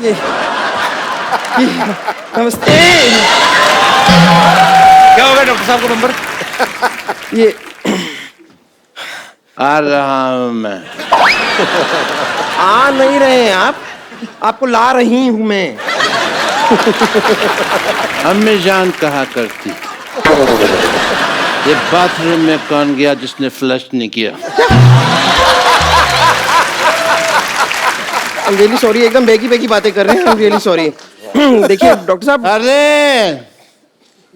ये नमस्ते। क्या हो गया डॉक्टर साहब को नंबर? ये आ रहा हूं मैं। आ नहीं रहे हैं आप, आपको ला रही हूं मैं। अम्मी जान कहा करती, ये बाथरूम में कौन गया जिसने फ्लश नहीं किया? आई एम रियली सॉरी, एकदम बेगी बेगी बातें कर रहे हैं। I am really sorry. देखिए डॉक्टर साहब, अरे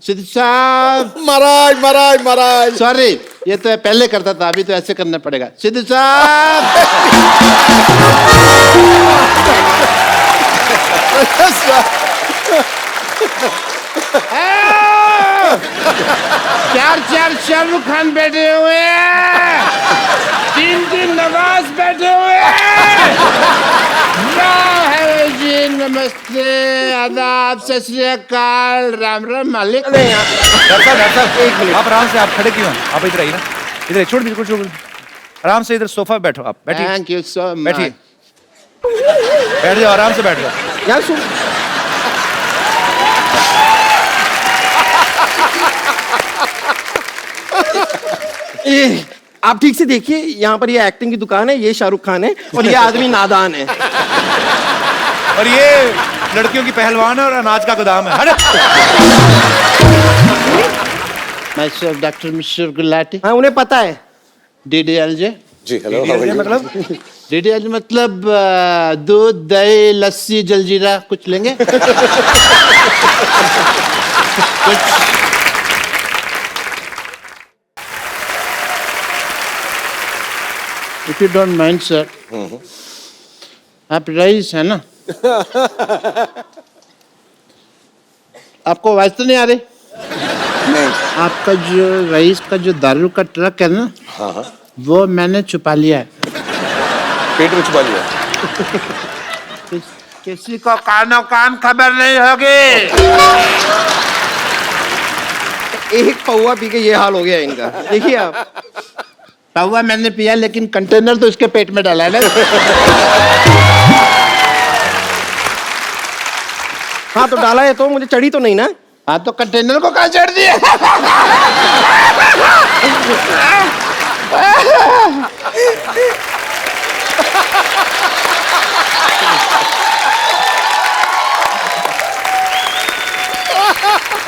सिद्ध साहब, महाराज महाराज महाराज। सॉरी, ये तो पहले करता था, अभी तो ऐसे करना पड़ेगा। सिद्ध साहब, चार शाहरुख खान बैठे हुए हैं, तीन नवाज बैठे हुए हैं। जी नमस्ते, आदाब, सत श्री अकाल, राम राम मालिक। डॉक्टर साहब एक मिनट, आप आराम से, आप खड़े क्यों हैं? आप इधर आइए ना, इधर छोड़ दीजिए, छोड़ आराम से, इधर सोफा पे बैठो, आप बैठिए। Thank you so much. बैठिए, बैठ जाओ, आराम से बैठ जाओ। यार सुन, ये आप ठीक से देखिए, यहाँ पर ये एक्टिंग की दुकान है, ये शाहरुख खान है और ये आदमी नादान है। और ये लड़कियों की पहलवान है और अनाज का गोदाम है। हट। Myself, डॉक्टर मिश्र गुलाटी, हाँ उन्हें पता है। DDLJ। जी हेलो, मतलब DDLJ मतलब दूध, दही, लस्सी, जलजीरा कुछ लेंगे? कुछ If you don't mind, sir, आप रईस है ना? आपको आवाज तो नहीं आ रही? नहीं। आपका जो रईस का जो दारू का ट्रक है ना, हाँ हाँ, वो मैंने छुपा लिया है। पेट में छुपा लिया। किसी को कानो कान खबर नहीं होगी। एक पौवा पी के ये हाल हो गया इनका। देखिए आप, पौवा मैंने पिया, लेकिन कंटेनर तो इसके पेट में डाला है ना। हाँ तो डाला है तो मुझे चढ़ी तो नहीं ना? हाँ तो कंटेनर को कहाँ चढ़ दिया?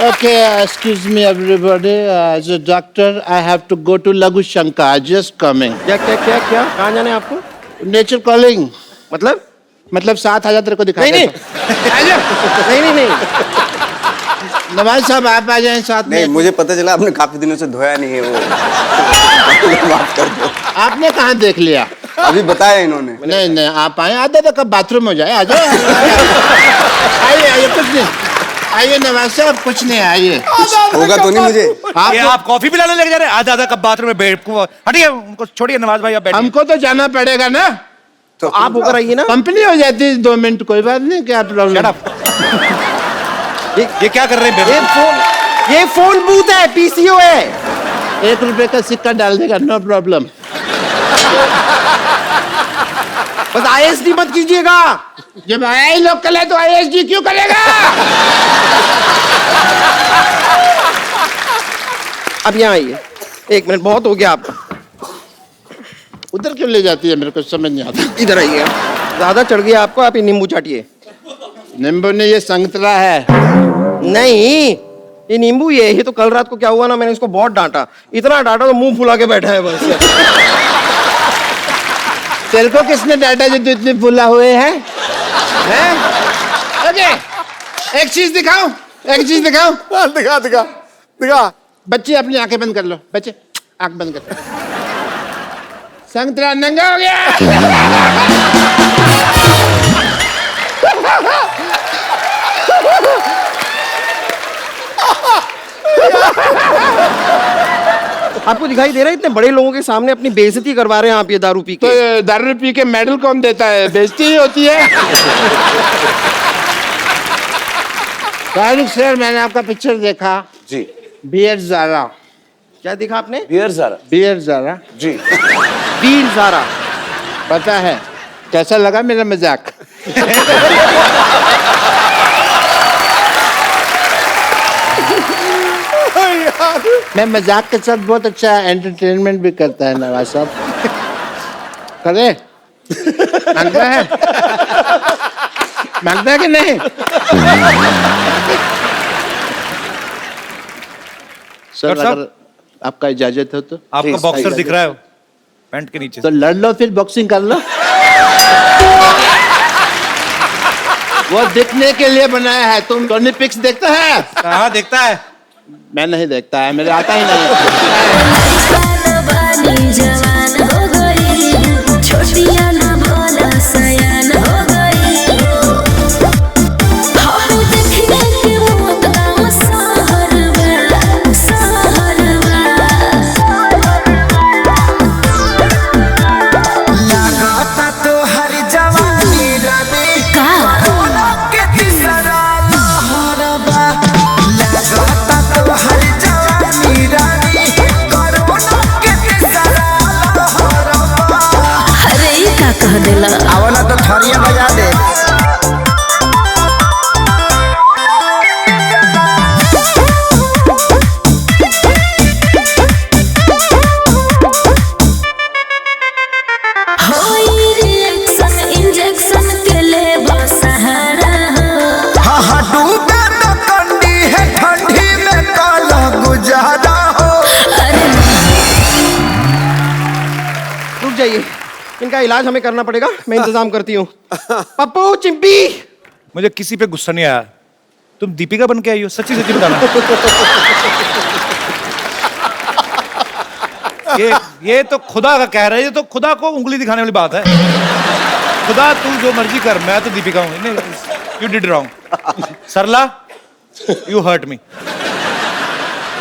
Okay, excuse me everybody. As a doctor, I have to go to Laghu Shankar. Just coming. क्या क्या क्या क्या कहाँ जाना है आपको? Nature calling. मतलब साथ आ जा, तेरे को दिखा नहीं नहीं देता हूँ। नहीं नहीं नहीं, नवाज साहब आप आ जाएं साथ नहीं, में। मुझे पता चला आपने काफी दिनों से धोया नहीं है वो। माफ कर दो। आपने कहाँ देख लिया? अभी बताया इन्होंने। नहीं नहीं, आप आए, आधा तक कब बाथरूम हो जाए, आ जाओ। आइए आइए, कुछ नहीं, आइए नवाज साहब, कुछ नहीं, आइए। होगा तो नहीं मुझे? ये आप कॉफी पिलाने लग जा रहे हैं? आधा आधा कप बाथरूम में बैठ, हटिए, उनको छोड़िए। नवाज भाई आप बैठिए। हमको तो जाना पड़ेगा ना, तो आप होकर आइए ना। कंपनी हो जाती है 2 मिनट, कोई बात नहीं, क्या प्रॉब्लम? Shut up। ये क्या कर रहे हैं? ये फोन बूथ है, पीसीओ है। 1 रुपए का सिक्का डाल देगा, नो प्रॉब्लम। बस आईएसडी मत कीजिएगा। जब आया ही लोकल है तो ISD क्यों करेगा? अब यहाँ आइए, 1 मिनट बहुत हो गया। आप उधर क्यों ले जाती है, मेरे को समझ नहीं आता। इधर आइए, ज्यादा चढ़ गया आपको, आप ये नींबू चाटिए। नींबू ने, ये संतरा है। नहीं, ये नींबू ये तो कल रात को क्या हुआ ना, मैंने इसको बहुत डांटा, इतना डांटा तो मुंह फुला के बैठा है बस। तेरे को किसने डांटा जो तू इतने फुला हुए हैं? हैं? ओके, एक चीज दिखाओ, एक चीज दिखाओ। दिखा दिखा दिखा। बच्चे अपनी आंखें बंद कर लो, बच्चे आंख बंद कर। संतरा नंगा हो गया। आपको दिखाई दे रहा है इतने बड़े लोगों के सामने अपनी बेइज्जती करवा रहे हैं आप ये दारू पी तो के? दारू पी के मेडल कौन देता है? बेइज्जती ही होती है। शाहरुख सर, मैंने आपका पिक्चर देखा। जी। बियर ज़ारा। क्या देखा आपने? बियर ज़ारा। बियर ज़ारा जी। वीर ज़ारा। पता है कैसा लगा मेरा मजाक? मैं मजाक के साथ बहुत अच्छा एंटरटेनमेंट भी करता है नवाज साहब। करे मांगता है, मांगता है कि नहीं? सर डॉक्टर साहब? अगर आपका इजाजत हो तो आपका Please, बॉक्सर इजाजत। दिख रहा है पैंट के नीचे तो लड़ लो, फिर बॉक्सिंग कर लो। वो दिखने के लिए बनाया है। तुम टोनी पिक्स देखता है? हाँ देखता है। मैं नहीं देखता है, मेरे आता ही नहीं है। जवान हो गई, छोटिया ना भोला सयान हो गई। हम देखने के मौत गाँव सहरवा, सहरवा। लगाता तो हर जवानी रबे का के तीसरा लहरबा। लगाता तो हर जवानी रबे कोरोना के तीसरा लहरबा। अरे ई का कह देला? आवला तो थरिया बजा दे। होई रिएक्शन इंजेक्शन के ले सहारा हो। हाँ हाँ डूबे तो कंडी है ठंडी में काला गुजारा हो। अरे रुक जाइए, इनका इलाज हमें करना पड़ेगा, मैं इंतजाम करती हूँ। पप्पू चिंपी, मुझे किसी पे गुस्सा नहीं आया। तुम दीपिका बन के आई हो, सच्ची सच्ची बताना। ये तो खुदा का कह रहा है, ये तो खुदा को उंगली दिखाने वाली बात है। खुदा तू जो मर्जी कर, मैं तो दीपिका हूँ। You did wrong Sarla, you hurt me.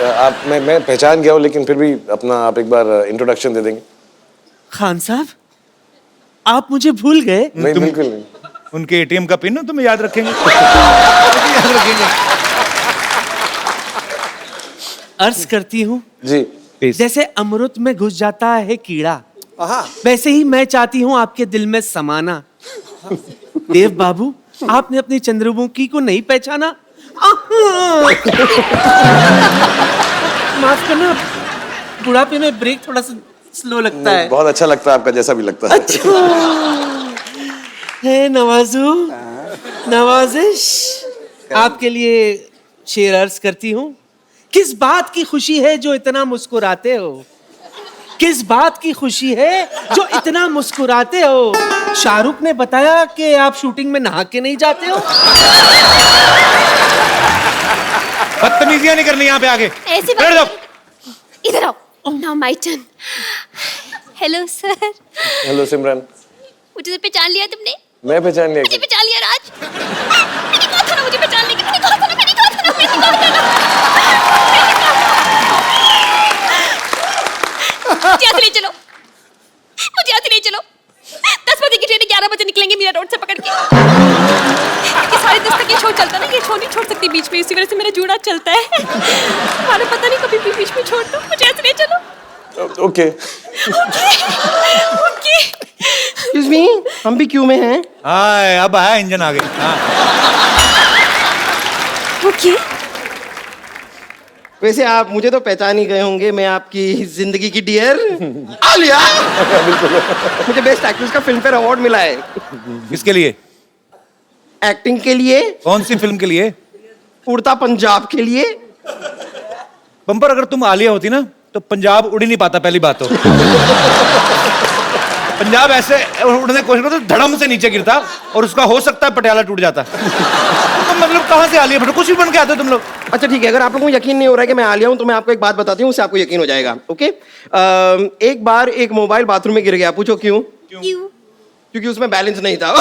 आप मैं पहचान गया हूँ, लेकिन फिर भी अपना आप एक बार इंट्रोडक्शन दे देंगे। खान साहब, आप मुझे भूल गए? नहीं, बिल्कुल नहीं। उनके एटीएम का पिन तुम्हें याद रखेंगे। याद रखेंगे। अर्ज करती हूँ, जी जैसे अमृत में घुस जाता है कीड़ा, वैसे ही मैं चाहती हूँ आपके दिल में समाना। देव बाबू, आपने अपनी चंद्रमुखी को नहीं पहचाना? माफ करना, बुढ़ापे में ब्रेक थोड़ा सा स्लो लगता है। बहुत अच्छा लगता है आपका, जैसा भी लगता है। है नवाजू, नवाजिश आपके लिए शेर अर्ज करती हूँ। किस बात की खुशी है जो इतना मुस्कुराते हो? किस बात की खुशी है जो इतना मुस्कुराते हो? शाहरुख ने बताया कि आप शूटिंग में नहा के नहीं जाते हो। बदतमीजियां नहीं करनी यहाँ पे आगे। ऐसी बैठ जाओ। इधर आओ। Now my turn. Hello sir. Hello Simran. मुझे पहचान लिया तुमने? मैं पहचान लिया। मुझे पहचान लिया राज। मैंने कहा था ना मुझे पहचानने की, मैंने कहा था ना, मैंने कहा था ना, मैंने कहा था ना। मुझे यहाँ से ले चलो, मुझे यहाँ से ले चलो। 10 बजे की ट्रेन 11 बजे निकलेंगे मीरा रोड से पकड़ के। ये 10:30 तक ये शो चलता है ना, ये शो नहीं छोड़ सकती बीच में, इसी वजह से मेरा जूड़ा चलता है। तुम्हारा पता नहीं कभी भी बीच में छोड़ दो, मुझे यहाँ से ले चलो। ओके। ओके। एक्सक्यूज मी, हम भी क्यू में हैं। हाँ अब आया इंजन आगे। हाँ। ओके। वैसे आप मुझे तो पहचान ही गए होंगे, मैं आपकी जिंदगी की डियर आलिया। मुझे बेस्ट एक्ट्रेस का फिल्म फेयर अवार्ड मिला है। किसके लिए? एक्टिंग के लिए। कौन सी फिल्म के लिए? उड़ता पंजाब के लिए। पंपर, अगर तुम आलिया होती ना तो पंजाब उड़ ही नहीं पाता। पहली बात तो पंजाब ऐसे उड़ने की कोशिश करता तो धड़म से नीचे गिरता, और उसका हो सकता है पटियाला टूट जाता। तो मतलब कहाँ से आलिया भट्ट? कुछ भी बन के आते हो तुम लोग। अच्छा ठीक है, अगर आप लोगों को यकीन नहीं हो रहा है कि मैं आलिया हूं तो मैं आपको एक बात बताती हूँ, उससे आपको यकीन हो जाएगा। ओके, एक बार एक मोबाइल बाथरूम में गिर गया। पूछो क्यों? क्यों? क्योंकि उसमें बैलेंस नहीं था।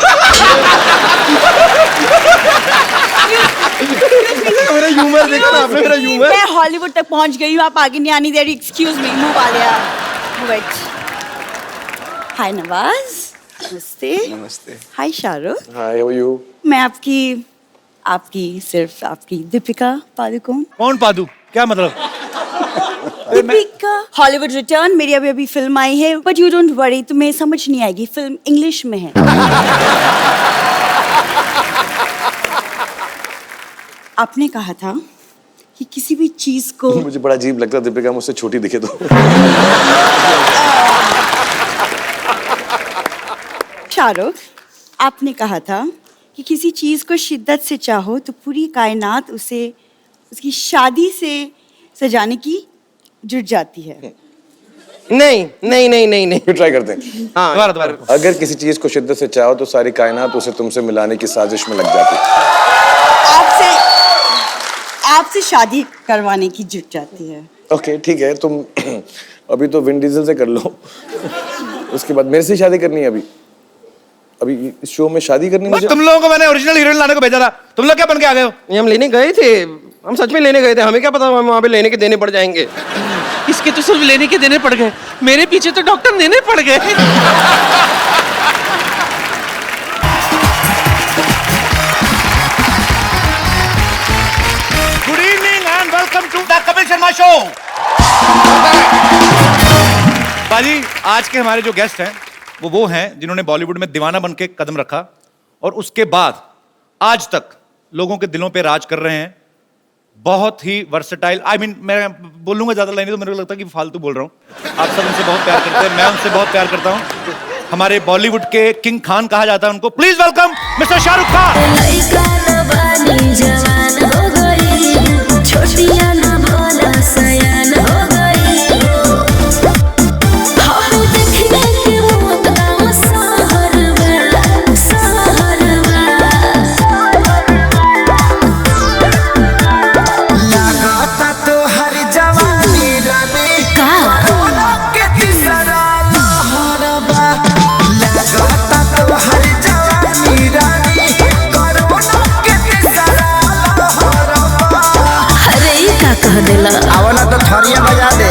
मेरा ह्यूमर देखा ना आपने, मेरा ह्यूमर। मैं हॉलीवुड तक पहुंच गई हूँ, आप आगे नहीं आनी दे रही। एक्सक्यूज मी, मुंह वालिया। वेट। हाय नवाज। नमस्ते। नमस्ते। हाय शाहरुख। हाय, हाउ आर यू? मैं आपकी सिर्फ आपकी दीपिका पादुकोण। कौन पादू? क्या मतलब? दीपिका। हॉलीवुड रिटर्न मेरी अभी फिल्म आई है, बट यू डोंट वरी, तुम्हें समझ नहीं आएगी, फिल्म इंग्लिश में है। आपने कहा था कि किसी भी चीज को मुझे बड़ा अजीब लगता है दीपिका मुझसे छोटी दिखे तो। शाहरुख, आपने कहा था कि किसी चीज को शिद्दत से चाहो तो पूरी कायनात उसे उसकी शादी से सजाने की जुट जाती है। नहीं नहीं नहीं नहीं नहीं। फिर ट्राई करते हैं। हाँ दोबारा दोबारा। अगर किसी चीज को शिद्दत से चाहो तो सारी कायनात उसे तुमसे मिलाने की साजिश में लग जाती है। आपसे शादी करवाने की जुट जाती है। ओके ठीक है, तुम अभी तो विन डीजल से कर लो, उसके बाद मेरे से शादी करनी है। अभी इस शो में शादी करनी मुझे। तुम लोगों को मैंने ओरिजिनल हीरोइन लाने को भेजा था, तुम लोग क्या बन के आ गए हो? ये हम लेने गए थे, हम सच में लेने गए थे, हमें क्या पता हम वहाँ पे लेने के देने पड़ जाएंगे। इसके तो सिर्फ लेने के देने पड़ गए, मेरे पीछे तो डॉक्टर देने पड़ गए। Good evening and welcome to the Kapil Sharma show. बाजी, आज के हमारे जो गेस्ट हैं वो हैं जिन्होंने बॉलीवुड में दीवाना बन के कदम रखा और उसके बाद आज तक लोगों के दिलों पे राज कर रहे हैं। बहुत ही वर्सेटाइल, मैं बोलूंगा ज्यादा लाइन तो मेरे को लगता है कि फालतू बोल रहा हूँ। आप सब उनसे बहुत प्यार करते हैं, मैं उनसे बहुत प्यार करता हूँ। हमारे बॉलीवुड के किंग खान कहा जाता है उनको। Please welcome mister Shahrukh Khan. लइका न बानी जवान हो गई, छोटिया न भोला सयान हो गई। हम देखने के मौत का सहरवा, सहरवा। लगाता तो हर जवानी रानी का के तीसरा लहरबा। लगाता तो हर जवानी रानी कोरोना के तीसरा लहरबा। अरे ई का कह देला? आवला तो थरिया बजा दे।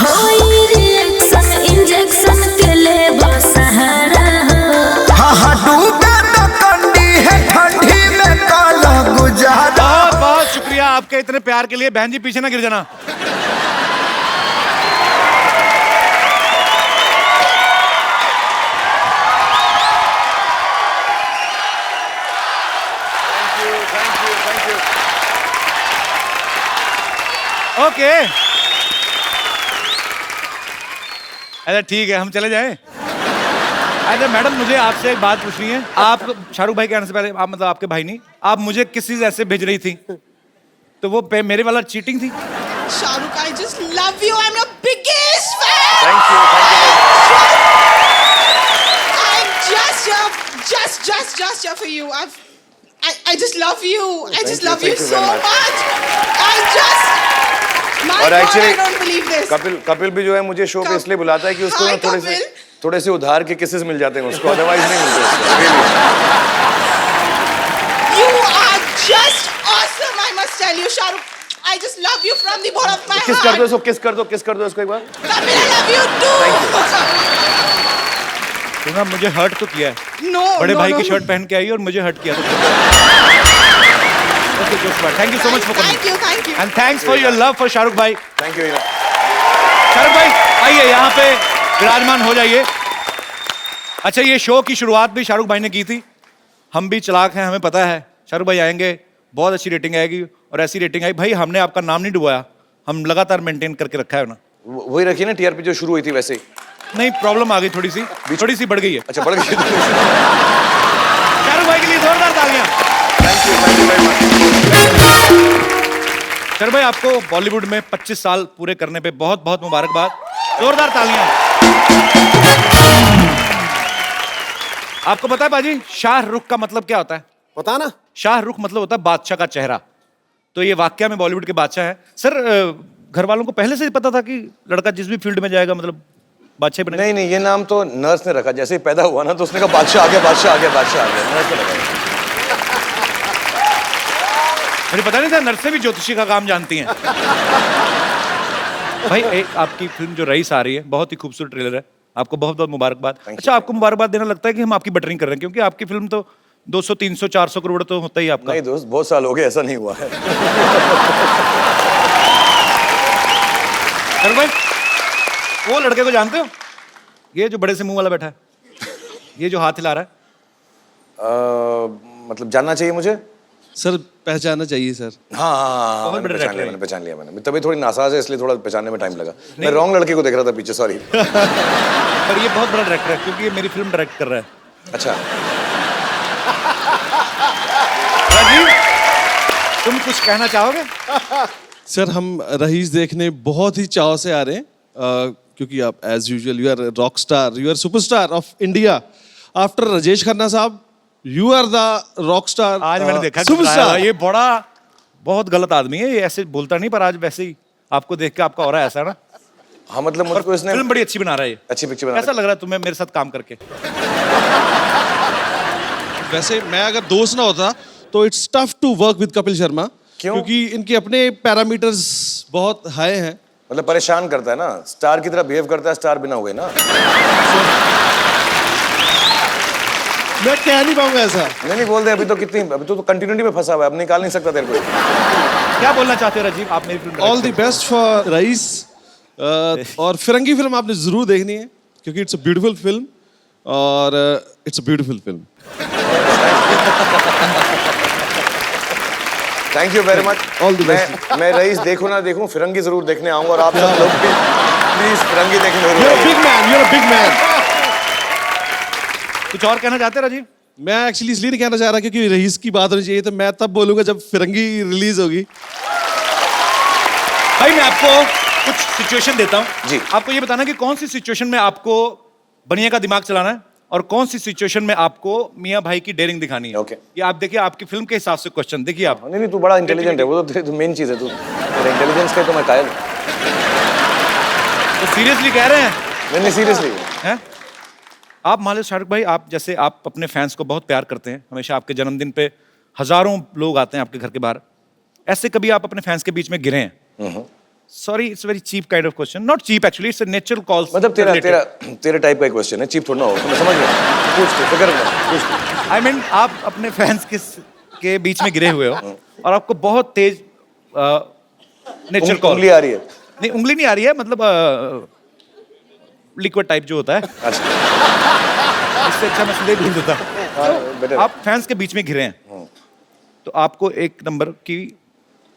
होई रिएक्शन इंजेक्शन के ले सहारा हो। हाँ हाँ डूबे तो कंडी है ठंडी में काला गुजारा। बहुत बहुत शुक्रिया आपके इतने प्यार के लिए। बहन जी पीछे ना गिर जाना। ओके अच्छा ठीक है, हम चले जाएं। अच्छा मैडम, मुझे आपसे एक बात पूछनी है। आप शाहरुख भाई के आने से पहले, आप मतलब आपके भाई नहीं, आप मुझे किस चीज ऐसे भेज रही थी तो वो मेरे वाला चीटिंग थी? Shahrukh, I just love you. I'm your biggest fan. Thank you. I'm just here for you. I just love you. I just love you so much. I just. My और God, I actually don't believe this. Kapil भी जो है मुझे show पे इसलिए बुलाता है कि उसको Hi, ना Kapil. थोड़े से उधार के किसेस मिल जाते हैं उसको, अदरवाइज नहीं मिलते उसको। You are just awesome. I must tell you, Shahrukh. I just love you from the bottom of my किस कर दो heart. इसको, किस कर दो इसको एक बार। Kapil, I love you too. तुमने मुझे हर्ट तो किया है। No. बड़े no, भाई no, की no. शर्ट पहन के आई और मुझे हर्ट किया। Thank you so much for Thank you, thank you. And thanks for your love for Shahrukh भाई। Thank you. शाहरुख भाई आइए यहाँ पे विराजमान हो जाइए। अच्छा, ये शो की शुरुआत भी शाहरुख भाई ने की थी। हम भी चालाक हैं, हमें पता है शाहरुख भाई आएंगे, बहुत अच्छी रेटिंग आएगी और ऐसी रेटिंग आई। भाई हमने आपका नाम नहीं डुबाया, हम लगातार मेंटेन करके रखा है ना। वही रखी ना टीआरपी जो शुरू हुई थी वैसे ही। नहीं, प्रॉब्लम आ गई थोड़ी सी बढ़ गई है। अच्छा बढ़ गई। शाहरुख भाई के लिए जोरदार तालियां। Thank you very much. Shahrukh भाई, आपको बॉलीवुड में 25 साल पूरे करने पे बहुत बहुत मुबारकबाद। जोरदार तालियां। आपको पता है बाजी, शाहरुख का मतलब क्या होता है? पता ना? शाहरुख मतलब होता है बादशाह का चेहरा। तो ये वाकया में बॉलीवुड के बादशाह हैं। सर, घर वालों को पहले से ही पता था कि लड़का जिस भी फील्ड में जाएगा मतलब बादशाह बनेगा? नहीं, ये नाम तो नर्स ने रखा। जैसे ही पैदा हुआ ना तो उसने कहा बादशाह आ गया, बादशाह आ गया, बादशाह आ गया। नर्स ने रखा। मुझे पता नहीं था नर्सें भी ज्योतिषी का काम जानती हैं। भाई, एक आपकी फिल्म जो रईस आ रही है, बहुत ही खूबसूरत ट्रेलर है। आपको बहुत बहुत मुबारकबाद। अच्छा, आपको मुबारकबाद देना लगता है कि हम आपकी बटरिंग कर रहे हैं, क्योंकि आपकी फिल्म तो 200, 300, 400 करोड़ तो होता ही आपका। नहीं दोस्त, बहुत साल हो गए, ऐसा नहीं हुआ है। शाहरुख भाई, वो लड़के को जानते हो? ये जो बड़े से मुंह वाला बैठा है, ये जो हाथ हिला रहा है। मतलब जानना चाहिए मुझे? सर पहचानना चाहिए सर। हाँ हाँ हाँ, बहुत मैंने बड़े पहचान director लिया, हैं। मैंने पहचान लिया। मैंने तभी थोड़ी नासाज है, इसलिए थोड़ा पहचानने में टाइम लगा। मैं रॉन्ग लड़के को देख रहा था पीछे, सॉरी। पर ये बहुत बड़ा डायरेक्टर है क्योंकि ये मेरी फिल्म डायरेक्ट कर रहा है। अच्छा, राजीव, तुम कुछ कहना चाहोगे? सर हम रईस देखने बहुत ही चाव से आ रहे हैं क्योंकि आप as usual you are rock star, you are superstar of India after Rajesh Khanna साहब। You are the rock star. आज मैंने देखा सुपरस्टार। ये बड़ा बहुत गलत आदमी है, ये ऐसे बोलता नहीं, पर आज वैसे ही आपको देख के आपका हो रहा है ऐसा ना। हाँ मतलब मुझको इसने फिल्म बड़ी अच्छी बना रहा है ये। अच्छी पिक्चर बना कैसा लग रहा है तुम्हें मेरे साथ काम करके? वैसे मैं अगर दोस्त ना होता तो it's tough to work with Kapil Sharma. क्यों? क्योंकि इनके अपने पैरामीटर्स बहुत हाई हैं। मतलब परेशान करता है ना, स्टार की तरह बिहेव करता है, स्टार बिना हुए ना। मैं कह नहीं पाऊंगा ऐसा। नहीं बोल दे, अभी तो कंटिन्यूटी में फंसा हुआ है, अब निकाल नहीं सकता तेरे को। क्या बोलना चाहते हो राजीव, आप मेरी film all the best for Raees. और फिरंगी फिल्म आपने जरूर देखनी है क्योंकि इट्स अ ब्यूटीफुल फिल्म और it's a beautiful film. Thank you very much. All the best. मैं रईस देखूं ना देखूं, फिरंगी जरूर देखने आऊंगा और आप सब लोग भी प्लीज फिरंगी देखने जरूर You're a आइए। big man, you're a big man। कुछ और कहना चाहते हैं राजीव? मैं एक्चुअली इसलिए नहीं कहना चाह रहा क्योंकि रईस की बात होनी चाहिए, तो मैं तब बोलूंगा जब फिरंगी रिलीज होगी। भाई मैं आपको कुछ सिचुएशन देता हूँ जी। आपको ये बताना कि कौन सी सिचुएशन में आपको बनिया का दिमाग चलाना है और कौन सी सिचुएशन में आपको मियाँ भाई की डेयरिंग दिखानी है। Okay. ये आप देखिए, आपकी फिल्म के हिसाब से क्वेश्चन देखिए आप। नहीं तू बड़ा इंटेलिजेंट है, वो तो मेन चीज है। तू तेरा इंटेलिजेंस का तो मैं कायल हूं। तो सीरियसली कह रहे हैं? नहीं सीरियसली। हैं? आप मान लो शाहरुख भाई, आप जैसे आप अपने फैंस को बहुत प्यार करते हैं, हमेशा आपके जन्मदिन पे हजारों लोग आते हैं आपके घर के बाहर, ऐसे कभी आप अपने फैंस के बीच में गिरे हैं? Sorry, it's very cheap kind of question, not cheap actually, it's a natural call. मतलब तेरे टाइप का क्वेश्चन है, चीप थोड़ा ना हो, मैं समझ गया। पूछ फिक्र मत पूछ। आई मीन आप अपने फैंस के बीच में गिरे हुए हो और आपको बहुत तेज नेचुरल कॉल। उंगली आ रही है? नहीं उंगली नहीं आ रही है, मतलब लिक्विड टाइप जो होता है। अच्छा, इससे अच्छा मैं सीधे ढूंढ देता। better। आप फैंस के बीच में घिरे हैं तो आपको एक नंबर की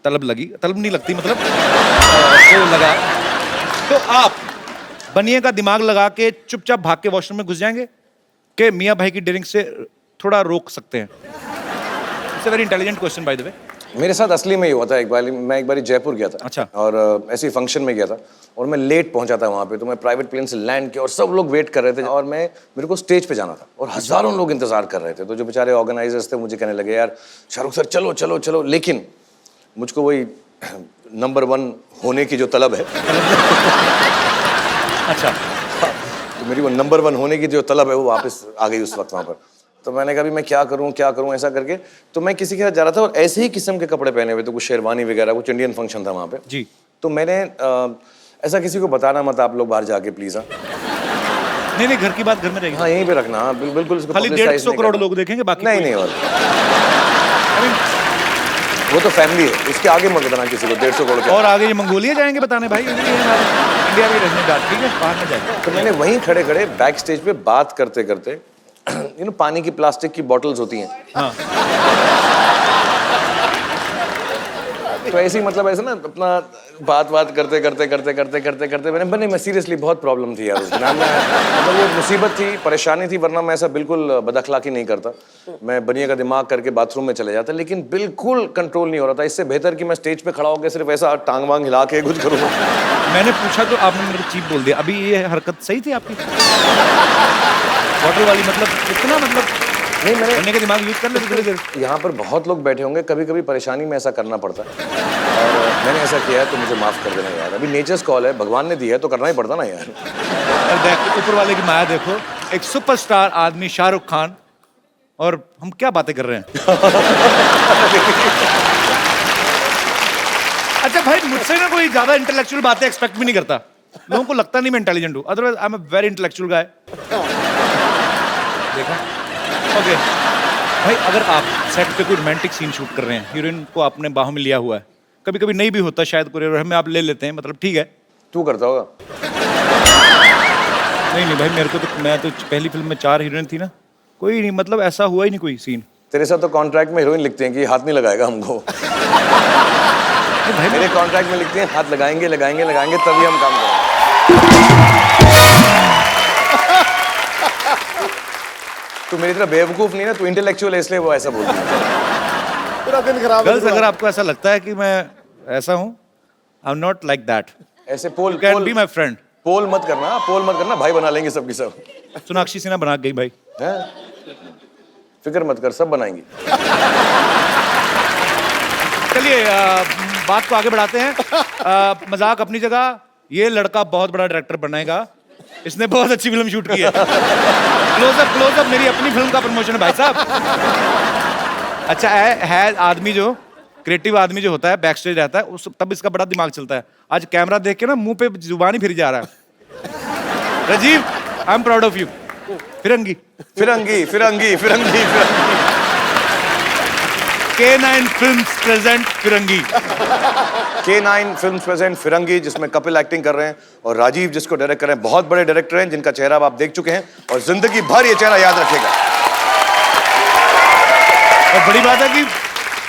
तलब लगी, तलब नहीं लगती मतलब तो लगा, तो आप बनिए का दिमाग लगा के चुपचाप भाग के वॉशरूम में घुस जाएंगे कि मियाँ भाई की डेयरिंग से थोड़ा रोक सकते हैं? It's a very intelligent question by the way. मेरे साथ असली में ही हुआ था। एक बार जयपुर गया था। अच्छा। और ऐसे ही फंक्शन में गया था और मैं लेट पहुंचा था वहाँ पे, तो मैं प्राइवेट प्लेन से लैंड किया और सब लोग वेट कर रहे थे और मेरे को स्टेज पे जाना था और हजारों लोग इंतजार कर रहे थे। तो जो बेचारे ऑर्गेनाइजर्स थे मुझे कहने लगे, यार शाहरुख सर चलो चलो चलो, लेकिन मुझको वही नंबर 1 होने की जो तलब है अच्छा, तो मेरी वो नंबर 1 होने की जो तलब है वो वापस आ गई उस वक्त वहाँ पर। तो मैंने कहा भी मैं क्या करूँ ऐसा करके। तो मैं किसी के साथ जा रहा था और ऐसे ही किस्म के कपड़े पहने हुए थे, कुछ शेरवानी वगैरह, कुछ इंडियन फंक्शन था वहाँ पे जी। तो मैंने ऐसा किसी को बताना मत आप लोग बाहर जाके प्लीज। हाँ नहीं घर की बात घर में रहेगी। हाँ यहीं पे रखना। हाँ बिल्कुल इसको खाली publicize 150 नहीं करोड़ करना। लोग देखेंगे, बाकी नहीं कोई- नहीं और वो तो फैमिली है, उसके आगे मत बताना किसी को 150 करोड़ के। और आगे ये मंगोलिया जाएंगे बताने भाई, इंडिया में रहने बात, ठीक है बाहर में जाएंगे। तो मैंने वहीं खड़े खड़े बैक स्टेज पे बात करते करते पानी की प्लास्टिक की बॉटल्स होती हैं, हाँ। तो ऐसे ही मतलब ऐसे ना अपना बात करते करते मैं सीरियसली बहुत प्रॉब्लम थी यार उस दिन। मतलब वो मुसीबत थी, परेशानी थी, वरना मैं ऐसा बिल्कुल बदअखलाकी नहीं करता। मैं बनिए का दिमाग करके बाथरूम में चले जाता, लेकिन बिल्कुल कंट्रोल नहीं हो रहा था। इससे बेहतर कि मैं स्टेज पे खड़ा होकर सिर्फ ऐसा टांग वांग हिला के कुछ करूँ। मैंने पूछा तो आपने मेरे को चीप बोल दिया। अभी ये हरकत सही थी आपकी बॉटल वाली, मतलब कितना मतलब नहीं मैंने बनिए का दिमाग यूज कर लेते धीरे धीरे। यहाँ पर बहुत लोग बैठे होंगे, कभी कभी परेशानी में ऐसा करना पड़ता है और मैंने ऐसा किया है, तो मुझे माफ कर देना यार। अभी नेचर्स कॉल है, भगवान ने दिया है तो करना ही पड़ता ना यार। और देख ऊपर वाले की माया देखो, एक सुपरस्टार आदमी शाहरुख खान और हम क्या बातें कर रहे हैं। अच्छा भाई, मुझसे ना कोई ज्यादा इंटेलेक्चुअल बातें एक्सपेक्ट भी नहीं करता। लोगों को लगता नहीं मैं इंटेलिजेंट हूँ, otherwise I am a very intellectual guy. देखा? ओके भाई, अगर आप सेट पे कोई रोमांटिक सीन शूट कर रहे हैं, हीरोइन को आपने बाहों में लिया हुआ है, कभी कभी नहीं भी होता शायद, कोरियोग्राफर में आप ले लेते हैं, मतलब ठीक है। तू करता होगा। नहीं नहीं भाई, मेरे को तो, मैं तो पहली फिल्म में 4 हीरोइन थी ना, कोई नहीं, मतलब ऐसा हुआ ही नहीं कोई सीन। तेरे साथ तो कॉन्ट्रैक्ट में हीरोइन लिखते हैं कि हाथ नहीं लगाएगा हमको। मेरे कॉन्ट्रैक्ट में लिखते हैं हाथ लगाएंगे लगाएंगे लगाएंगे तभी हम काम करेंगे। तू मेरी तरह बेवकूफ नहीं ना, तू इंटेलेक्चुअल है इसलिए वो ऐसा बोलती है। पूरा दिन खराब गर्ल्स, अगर आपको ऐसा लगता है कि मैं ऐसा हूँ, I am not like that. ऐसे पोल कैन बी माई फ्रेंड। पोल मत करना, भाई बना लेंगे सबकी सब। सोनाक्षी सिन्हा बना गई भाई। हैं? फिक्र मत कर, सब बनाएंगी। चलिए बात को आगे बढ़ाते हैं। मजाक अपनी जगह, ये लड़का बहुत बड़ा डायरेक्टर बनेगा, इसने बहुत अच्छी फिल्म शूट की है। क्लोजअप मेरी अपनी फिल्म का प्रमोशन है भाई साहब। अच्छा है आदमी जो क्रिएटिव आदमी जो होता है, बैक स्टेज रहता है, उस तब इसका बड़ा दिमाग चलता है। आज कैमरा देख के ना मुंह पे जुबान ही फिर जा रहा है। Rajeev, I am proud of you. Firangi K9 Films present Firangi. K9 Films present Firangi, जिसमें कपिल एक्टिंग कर रहे हैं और राजीव जिसको डायरेक्ट कर रहे हैं। बहुत बड़े डायरेक्टर हैं जिनका चेहरा आप देख चुके हैं और जिंदगी भर ये चेहरा याद रखेगा। और बड़ी बात है कि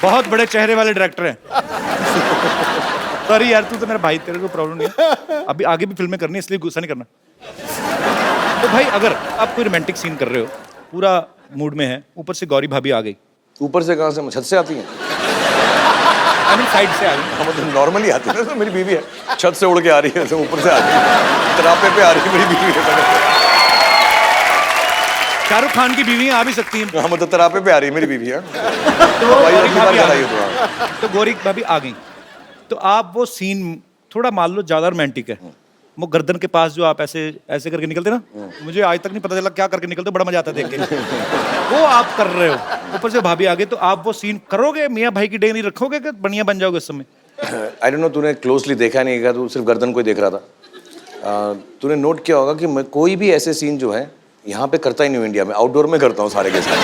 बहुत बड़े चेहरे वाले डायरेक्टर हैं। सॉरी यार, तू तो मेरा भाई, तेरे को प्रॉब्लम नहीं है। अभी आगे भी फिल्में करनी है, इसलिए गुस्सा नहीं करना। तो भाई अगर आप कोई रोमांटिक सीन कर रहे हो, पूरा मूड में है, ऊपर से गौरी भाभी आ गई। ऊपर से कहाँ से? छत से आती हैं? आई मीन साइड से आ गई। मतलब नॉर्मली आती है ना, तो मेरी बीवी है, छत से उड़ के आ रही है, तो ऊपर से आ रही है, तरापे पे आ रही है, मेरी बीवी है। शाहरुख खान की बीवी आ भी सकती है। हम तो तरापे पे आ रही है मेरी बीवी है। तो गौरी भाभी आ गई, तो आप वो सीन थोड़ा मान लो ज्यादा रोमांटिक है, वो गर्दन के पास जो आप ऐसे ऐसे करके निकलते ना, मुझे आज तक नहीं पता चला क्या करके निकलते, बड़ा मजा आता है देख के। वो आप कर रहे हो, ऊपर से भाभी आ गई, तो आप वो सीन करोगे, मियाँ भाई की डेंगरी रखोगे कि बढ़िया बन जाओगे उस समय? आई डोंट नो, तूने क्लोजली देखा नहीं है, तू सिर्फ गर्दन को ही देख रहा था। तूने नोट किया होगा कि मैं कोई भी ऐसे सीन जो है यहाँ पे करता ही नहीं हूँ, इंडिया में आउटडोर में करता हूँ सारे के साथ।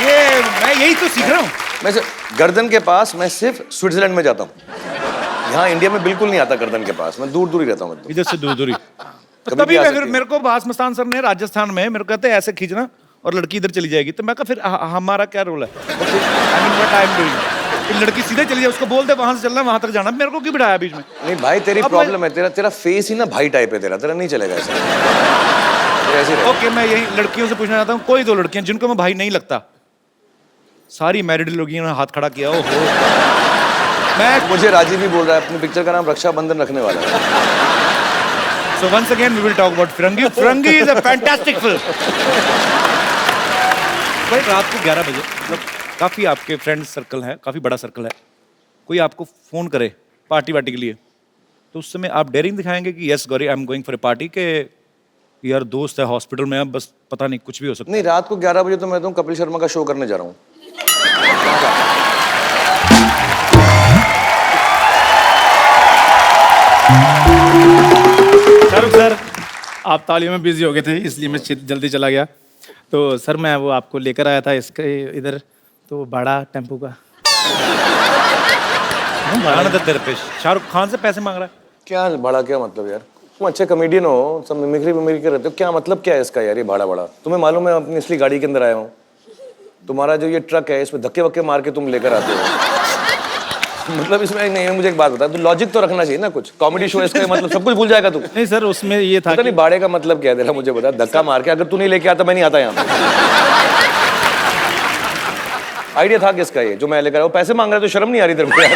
ये मैं यही तो सीख रहा हूँ। मैं गर्दन के पास मैं सिर्फ स्विट्जरलैंड में जाता हूँ, यहाँ इंडिया में बिल्कुल नहीं आता गर्दन के पास, मैं दूर दूर ही रहता हूँ। इधर से दूर दूर ही। तभी मैं फिर, मेरे को बास मस्तान सर ने राजस्थान में मेरे को कहते हैं ऐसे खींचना और लड़की इधर चली जाएगी, तो मैं कहा फिर हमारा क्या रोल है? I mean what I am doing. लड़की सीधे चली जाए, उसको बोल दे वहां से चलना, वहां तक जाना, मेरे को क्यों बिठाया बीच में? नहीं भाई, तेरी प्रॉब्लम है, तेरा फेस ही ना भाई टाइप है, तेरा नहीं चलेगा ऐसा। ओके, मैं यही लड़कियों से पूछना चाहता हूँ, कोई 2 लड़कियां जिनको मैं भाई नहीं लगता, सारी मैरिड लड़कियों ने हाथ खड़ा किया। ओहो, मैं मुझे राजीव भी बोल रहा है, अपनी पिक्चर का नाम रक्षाबंधन रखने वाला है। So once again we will talk about Firangi. Firangi is a fantastic film। भाई रात को 11 बजे, मतलब काफी आपके फ्रेंड सर्कल है, काफी बड़ा सर्कल है, कोई आपको फोन करे पार्टी वार्टी के लिए, तो उस समय आप डेयरिंग दिखाएंगे कि yes Gauri I am going for a party, के यार दोस्त है हॉस्पिटल में, अब बस पता नहीं कुछ भी हो सकता है? नहीं, रात को 11 बजे तो मैं तो कपिल शर्मा का शो करने जा रहा हूँ। शाहरुख सर, आप तालियों में बिजी हो गए थे, इसलिए मैं जल्दी चला गया। तो सर मैं वो आपको लेकर आया था इसके इधर, तो भाड़ा टेम्पो का। तेरे पे शाहरुख खान से पैसे मांग रहा है? क्या भाड़ा, क्या मतलब यार? तुम अच्छे कॉमेडियन हो, सब मिमिक्री कर रहे हो, क्या मतलब क्या है इसका यार, ये भाड़ा? तुम्हें मालूम है अपनी असली गाड़ी के अंदर आया हूँ, तुम्हारा जो ये ट्रक है इसमें धक्के वक्के मार के तुम लेकर आते हो। मतलब इसमें नहीं, मुझे एक बात बता, तो लॉजिक तो रखना चाहिए ना कुछ। कॉमेडी शो इसका मतलब सब कुछ भूल जाएगा तू? नहीं सर, उसमें ये था पता नहीं भाड़े का मतलब क्या है तेरा, मुझे बता। धक्का मार के, अगर तू नहीं लेके आता मैं नहीं आता यहाँ पे। आइडिया था किसका ये जो मैं लेकर आया? पैसे मांग रहा है तो शर्म नहीं आ रही तेरे को यार?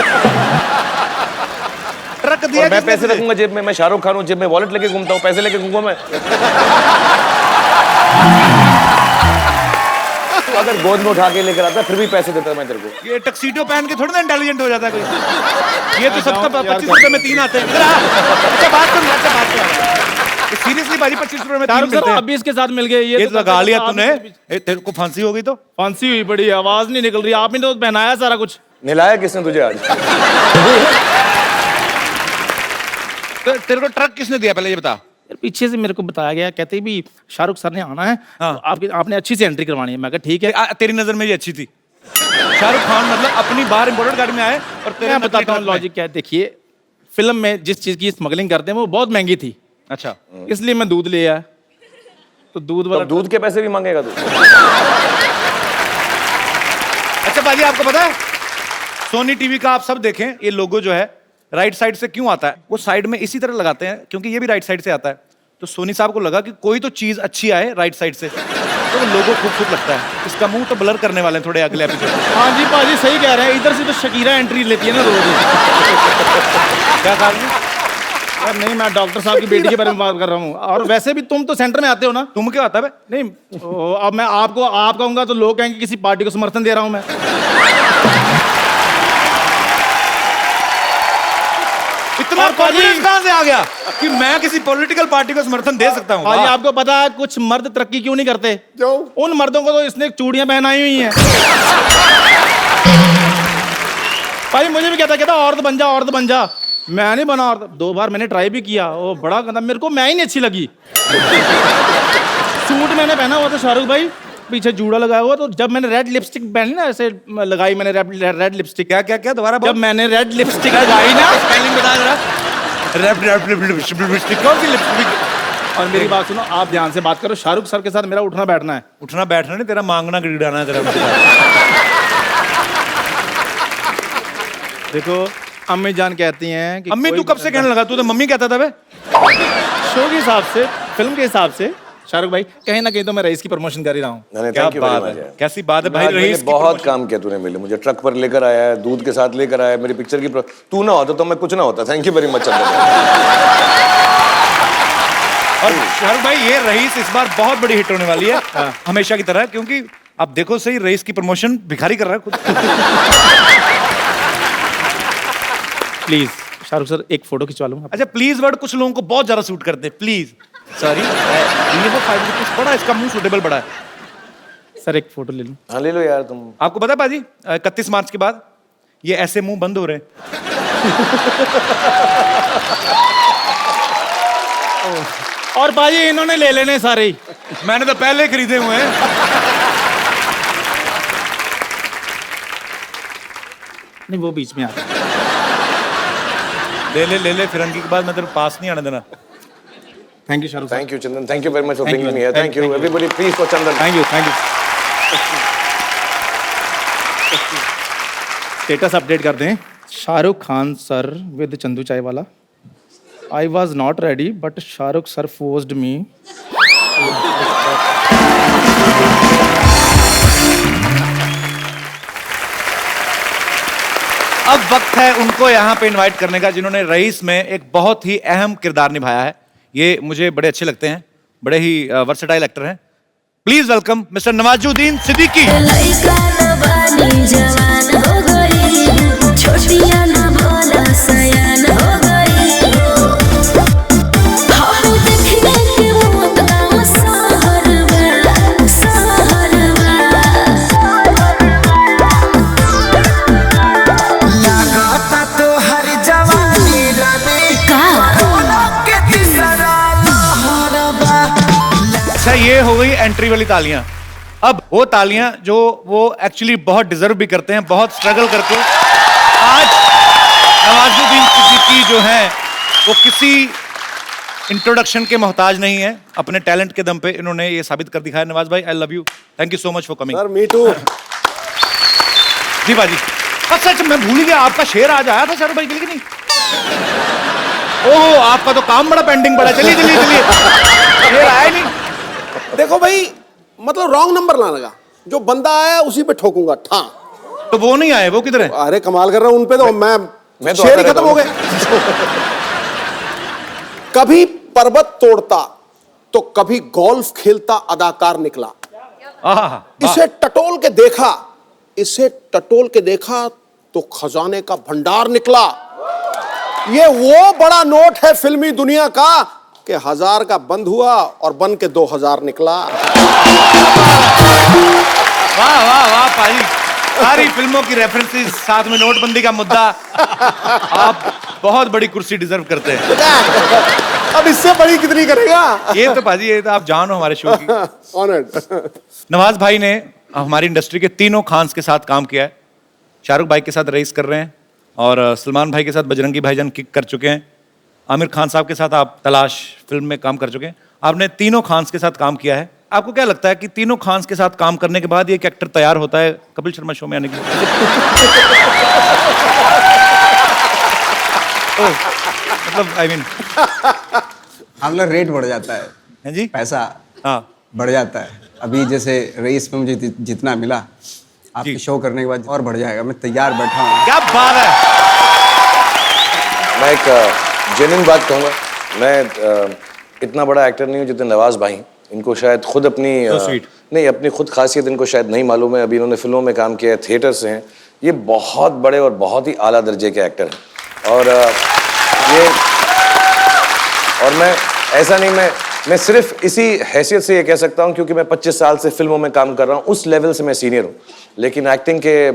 ट्रक दिया, मैं पैसे रखूंगा जेब में, मैं शाहरुख खान हूँ, जेब में वॉलेट लेके घूमता हूँ, पैसे लेके घूमूंगा मैं? तो अगर गोद में उठा के लेकर आता फिर भी पैसे देता मैं तेरे को। ये टक्सीडो पहन के थोड़ा ना इंटेलिजेंट हो जाता है कोई। ये तो सबका 25 रुपए में 3 आते हैं। अच्छा बात कर, सीरियसली भाई 25 रुपए में 3 मिलते हैं। अभी इसके साथ मिल गए। ये तो लगा लिया तूने, तेरे को फांसी हो गई? तो फांसी हुई, बड़ी आवाज नहीं निकल रही, आपने तो पहनाया सारा कुछ। नहलाया किसने तुझे आज? तो तेरे को ट्रक किसने दिया पहले ये बता? पीछे से मेरे को बताया गया, कहते भी शाहरुख सर ने आना है, हाँ। तो आपने अच्छी सी एंट्री करवानी है। मैं कहा ठीक है। तेरी नजर में ये अच्छी थी? शाहरुख खान मतलब अपनी बाहर इंपोर्टेड गाड़ी में आए और तेरे मैं बताता हूँ लॉजिक क्या है। देखिए, फिल्म में जिस चीज की स्मगलिंग करते हैं वो बहुत महंगी थी, अच्छा, इसलिए मैं दूध ले आया। तो दूध वाला तो दूध के पैसे भी मांगेगा तू? अच्छा बाजी, आपको पता है सोनी टीवी का आप सब देखें, ये लोगो जो है राइट साइड से क्यों आता है? वो साइड में इसी तरह लगाते हैं क्योंकि ये भी राइट साइड से आता है। तो सोनी साहब को लगा कि कोई तो चीज अच्छी आए राइट साइड से, तो लोगो खूबसूरत लगता है। इसका मुंह तो ब्लर करने वाले हैं थोड़े अगले एपिसोड। हाँ जी पाजी सही कह रहे हैं, इधर से तो शकीरा एंट्री लेती है ना रोज। क्या कहा? यार नहीं, मैं डॉक्टर साहब की बेटी के बारे में बात कर रहा हूँ। और वैसे भी तुम तो सेंटर में आते हो ना। तुम क्या आता है? नहीं अब मैं आपको आप कहूंगा तो लोग कहेंगे किसी पार्टी को समर्थन दे रहा हूँ मैं। इतना कॉन्फिडेंस कहां से आ गया कि मैं किसी पॉलिटिकल पार्टी को समर्थन दे सकता हूं? भाई आपको पता है कुछ मर्द तरक्की क्यों नहीं करते? उन मर्दों को तो इसने चूड़ियां पहनाई हुई हैं। भाई मुझे भी कहता औरत बन जा, औरत बन जा। मैं नहीं बना औरत। 2 बार मैंने ट्राई भी किया, वो बड़ा गंदा, मेरे को मैं ही नहीं अच्छी लगी। सूट मैंने पहना हुआ था शाहरुख भाई, पीछे जूड़ा लगाया हुआ, तो जब मैंने रेड लिपस्टिक पहनी ना, ऐसे लगाई मैंने रेड लिपस्टिक। क्या क्या क्या दोबारा? जब मैंने रेड लिपस्टिक लगाई ना, स्पेलिंग बता जरा। रेड लिपस्टिक कौन सी लिपस्टिक? और मेरी बात सुनो, आप ध्यान से बात करो। शाहरुख सर के साथ मेरा उठना बैठना है। उठना बैठना नहीं, तेरा मांगना गिड़ाना है तेरा। देखो अम्मी जान कहती हैं कि अम्मी तू कब से कहने लगा? तू तो मम्मी कहता था बे। शो के हिसाब से, फिल्म के हिसाब से शाहरुख भाई कहीं ना कहीं तो मैं रईस की प्रमोशन कर ही रहा हूँ। क्या बात है, कैसी बात है भाई। रईस की बहुत काम किया तूने मेरे लिए, मुझे ट्रक पर लेकर आया है, दूध के साथ लेकर आया है, मेरी पिक्चर की तू ना होता तो मैं कुछ ना होता। Thank you very much. और शाहरुख भाई ये रईस इस बार बहुत बड़ी हिट होने वाली है, हमेशा की तरह, क्योंकि अब देखो सही, रईस की प्रमोशन भिखारी कर रहा है खुद। प्लीज शाहरुख सर एक फोटो खिंचवा लूंगा। अच्छा प्लीज वर्ड कुछ लोगों को बहुत ज्यादा सूट करते हैं, प्लीज। सॉरी, ये वो 5 रुपीज बड़ा, इसका मुंह सूटेबल बड़ा है। सर एक फोटो ले लूं? हाँ ले लो यार तुम। आपको पता है बाजी 31 मार्च के बाद ये ऐसे मुंह बंद हो रहे हैं। और बाजी इन्होंने ले लेने सारे ही। मैंने तो पहले खरीदे हुए हैं। नहीं वो बीच में आता। ले फिरंगी के बाद मैं तेरे पास नहीं आने देना। Thank you Shahrukh. Thank you Chandan, thank you very much for bringing me here. Thank you everybody, please for Chandan. Thank you. Status update कर दें। शाहरुख खान सर विद चंदू चाय वाला। I was not ready but Shahrukh sir forced me. अब वक्त है उनको यहाँ पे इनवाइट करने का जिन्होंने रईस में एक बहुत ही अहम किरदार निभाया है। ये मुझे बड़े अच्छे लगते हैं, बड़े ही वर्सेटाइल एक्टर हैं। Please welcome mister Nawazuddin Siddiqui. अच्छा ये हो गई एंट्री वाली तालियां। अब वो तालियां जो वो एक्चुअली बहुत डिजर्व भी करते हैं, बहुत स्ट्रगल करके। आज नवाजुद्दीन सिद्दीकी जो हैं वो किसी इंट्रोडक्शन के मोहताज नहीं है, अपने टैलेंट के दम पे इन्होंने ये साबित कर दिखाया। नवाज भाई I love you, thank you so much for coming. Sir me too. जी बाजी। सच मैं भूल गया, आपका शेर आज आया था शाहरुख भाई के लिए कि नहीं? ओह आपका तो काम बड़ा पेंडिंग पड़ा। चलिए शेर आया नहीं। देखो भाई, मतलब रॉन्ग नंबर ना लगा, जो बंदा आया उसी पे ठोकूंगा। हाँ तो वो नहीं आए, वो किधर है? अरे कमाल कर रहा हूं, उन पे तो मैं तो शेर ही खत्म हो गए। कभी पर्वत तोड़ता तो कभी गोल्फ खेलता अदाकार निकला। इसे टटोल के देखा तो खजाने का भंडार निकला। ये वो बड़ा नोट है फिल्मी दुनिया का कि 1000 का बंद हुआ और बन के 2000 निकला। वाह वाह वाह भाई, सारी फिल्मों की रेफरेंसेस, साथ में नोटबंदी का मुद्दा। आप बहुत बड़ी कुर्सी डिजर्व करते हैं। अब इससे बड़ी कितनी करेगा? ये तो पाजी, ये तो आप जान हो हमारे शो की। ऑनर्ड। नवाज भाई ने हमारी इंडस्ट्री के तीनों खान्स के साथ काम किया है। शाहरुख भाई के साथ रईस कर रहे हैं, और सलमान भाई के साथ बजरंगी भाईजान किक कर चुके हैं। आमिर खान साहब के साथ आप तलाश फिल्म में काम कर चुके हैं। आपने तीनों खान्स के साथ काम किया है। आपको क्या लगता है कि तीनों खान्स के साथ काम करने के बाद ये कैरेक्टर तैयार होता है कपिल शर्मा शो में आने के लिए? मतलब आई मीन हम लोग रेट बढ़ जाता है जी, पैसा हाँ बढ़ जाता है। अभी जैसे रईस में मुझे जितना मिला, आपके शो करने के बाद और बढ़ जाएगा। मैं तैयार बैठा हूँ। क्या बात है। मैं एक जेन्युइन बात कहूँगा, मैं इतना बड़ा एक्टर नहीं हूँ जितने नवाज भाई हैं। इनको शायद खुद अपनी नहीं अपनी खुद खासियत इनको शायद नहीं मालूम है। अभी इन्होंने फिल्मों में काम किया है, थिएटर से हैं। ये बहुत बड़े और बहुत ही आला दर्जे के एक्टर हैं। और मैं ऐसा नहीं, मैं सिर्फ इसी हैसियत से ये कह सकता हूँ क्योंकि मैं 25 साल से फिल्मों में काम कर रहा हूँ, उस लेवल से मैं सीनियर हूँ। लेकिन एक्टिंग के